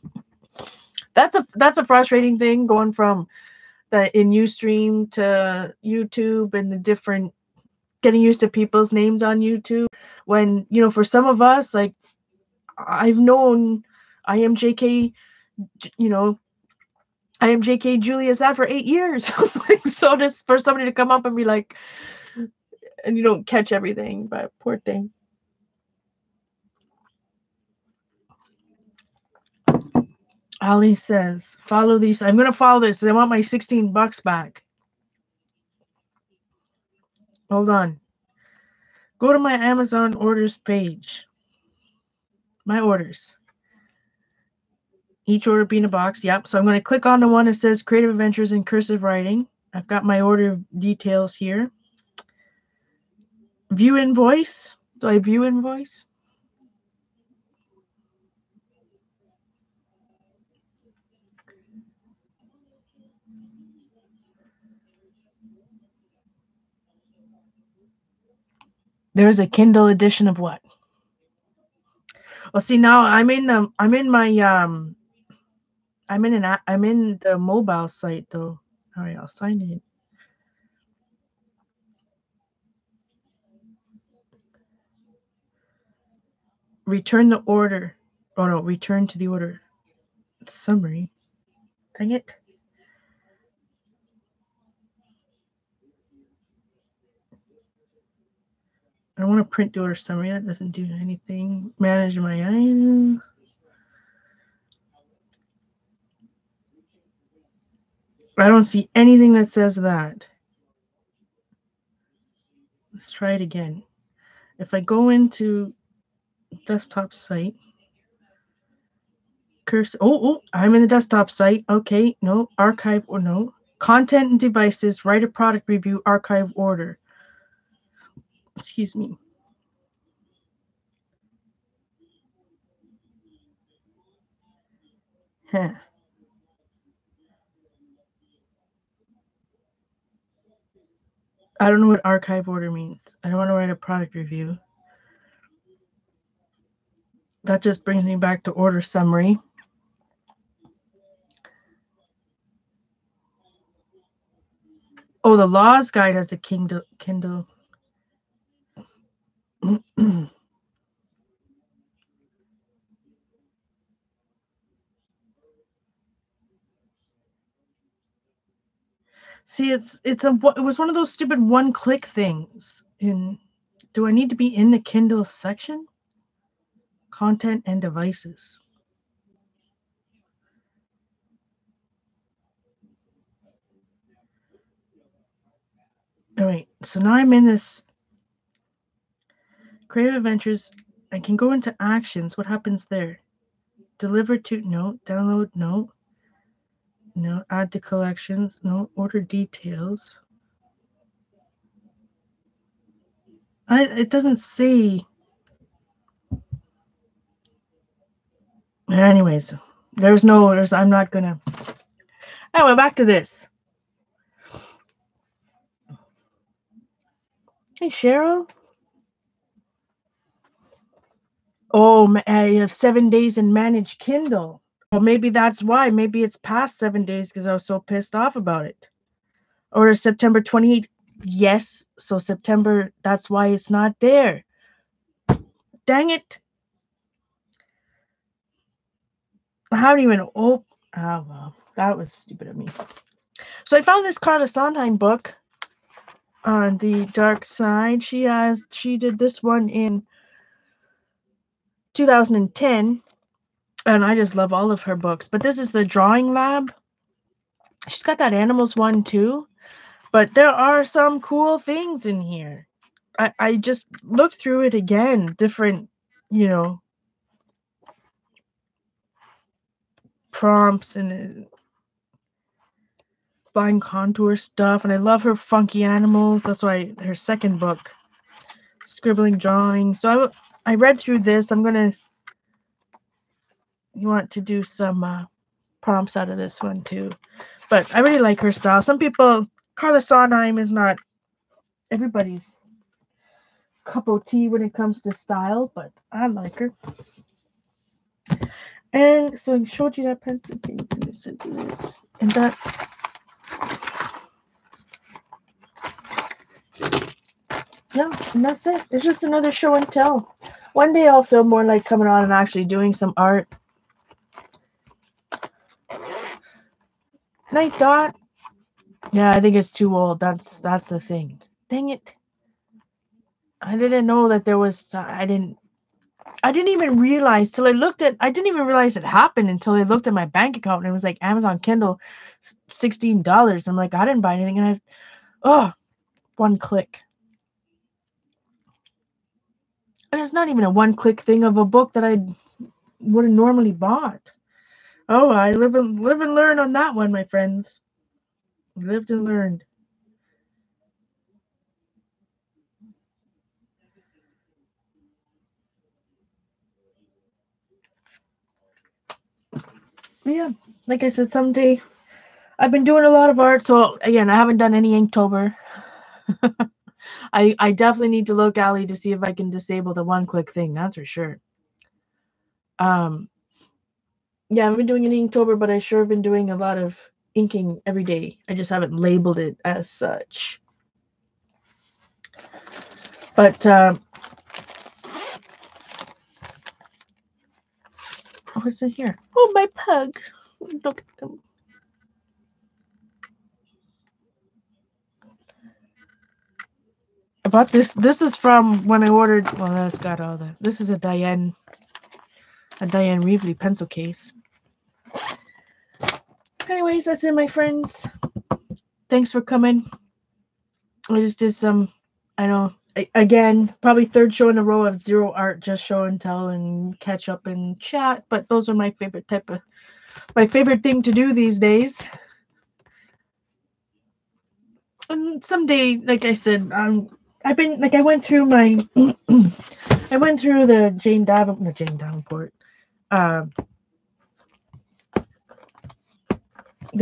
that's a frustrating thing going from the in Ustream to YouTube and the different getting used to people's names on YouTube. When for some of us, like I've known I am JK, I am JK Julia Sad for 8 years. So just for somebody to come up and be like, and you don't catch everything, but poor thing. Ali says, follow these. I'm going to follow this. I want my $16 back. Hold on. Go to my Amazon orders page. My orders. Each order being a box. Yep. So I'm going to click on the one that says Creative Adventures in Cursive Writing. I've got my order details here. View invoice. Do I view invoice? There's a Kindle edition of what? Well, see now I'm in the mobile site though. All right, I'll sign in. Return the order. Oh no, return to the order. Summary. Dang it. I don't want to print the order summary. That doesn't do anything. Manage my items. I don't see anything that says that. Let's try it again. If I go into desktop site, cursor. Oh, I'm in the desktop site. Okay, no, archive or no. Content and devices, write a product review, archive order. Excuse me. Huh. I don't know what archive order means. I don't want to write a product review. that just brings me back to order summary. Oh, the Laws Guide has a Kindle. See, it was one of those stupid one-click things. Do I need to be in the Kindle section? Content and devices. All right, so now I'm in this creative adventures. I can go into actions. What happens there? Deliver to, no. Download, no. No. Add to collections, no. Order details. It doesn't say. Anyways, I'm not gonna. Anyway, back to this. Hey, Cheryl. Oh, you have 7 days in manage Kindle. Well, maybe that's why. Maybe it's past 7 days because I was so pissed off about it. Or September 28th. Yes, so September, that's why it's not there. Dang it. I haven't even oh well, that was stupid of me. So I found this Carla Sondheim book on the dark side. She did this one in 2010, and I just love all of her books. But this is the Drawing Lab. She's got that animals one too, but there are some cool things in here. I just looked through it again, different, prompts and fine contour stuff, and I love her funky animals. That's why her second book, scribbling drawing. So I read through this. You want to do some prompts out of this one too, but I really like her style. Some people, Carla Sondheim is not everybody's cup of tea when it comes to style, but I like her. And so I showed you that pencil case and this and that. Yeah, and that's it. It's just another show and tell. One day I'll feel more like coming on and actually doing some art. Night Dot. Yeah, I think it's too old. That's the thing. Dang it. I didn't know that there was. I didn't even realize till I looked at. I didn't even realize it happened until I looked at my bank account and it was like Amazon Kindle, $16. I'm like, I didn't buy anything, and one click. And it's not even a one-click thing of a book that I would have normally bought. Oh, I live and learn on that one, my friends. Lived and learned. Yeah, like I said, someday I've been doing a lot of art. So again, I haven't done any Inktober. I definitely need to look, Allie, to see if I can disable the one-click thing. That's for sure. Yeah, I've been doing an Inktober, but I sure have been doing a lot of inking every day. I just haven't labeled it as such. But what's in here? Oh, my pug. Look at them. I bought this. This is from when I ordered. Well, that's got all the. This is a Diane Reevely pencil case. Anyways, that's it, my friends. Thanks for coming. I just did some. I know. Again, probably third show in a row of zero art, just show and tell and catch up and chat. But those are my favorite thing to do these days. And someday, like I said, I've been like I went through my I went through the Jane Davenport, the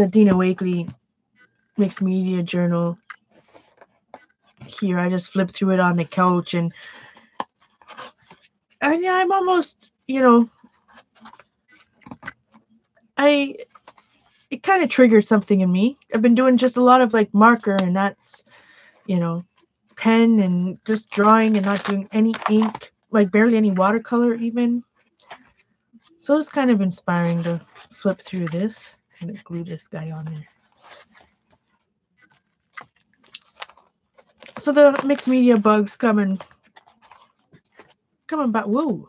Dina Wakely Mixed Media Journal. Here, I just flipped through it on the couch, and yeah, I'm almost you know, it kind of triggers something in me. I've been doing just a lot of like marker, and that's, you know, pen and just drawing and not doing any ink, like barely any watercolor even. So it's kind of inspiring to flip through this. I'm gonna glue this guy on there. So the mixed media bugs coming back. Whoa.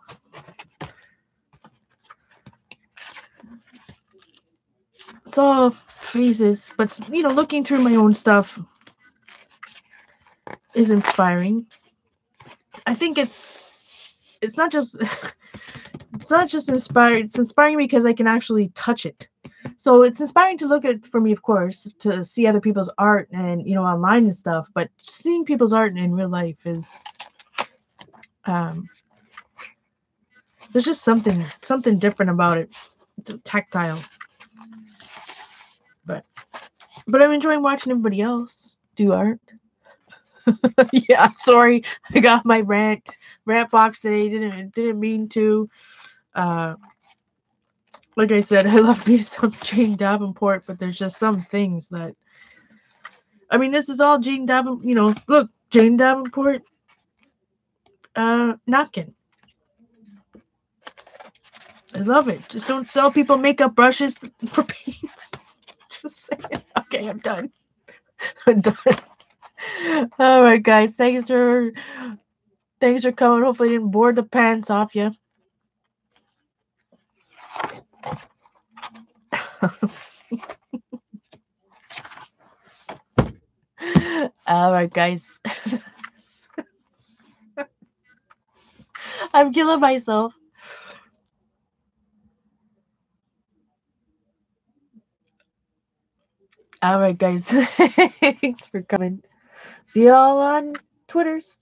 It's all phases, but looking through my own stuff is inspiring. I think it's not just it's not just inspired. It's inspiring because I can actually touch it. So it's inspiring to look at, for me, of course, to see other people's art and online and stuff. But seeing people's art in real life is there's just something different about it, tactile. But I'm enjoying watching everybody else do art. Yeah, sorry, I got my rant box today. Didn't mean to. Like I said, I love me some Jane Davenport, but there's just some things that. I mean, this is all Jane Davenport. Look, Jane Davenport napkin. I love it. Just don't sell people makeup brushes for paints. Just saying. Okay, I'm done. I'm done. All right, guys. Thanks for coming. Hopefully, I didn't bore the pants off you. All right, guys. I'm killing myself. All right, guys. Thanks for coming. See y'all on Twitters.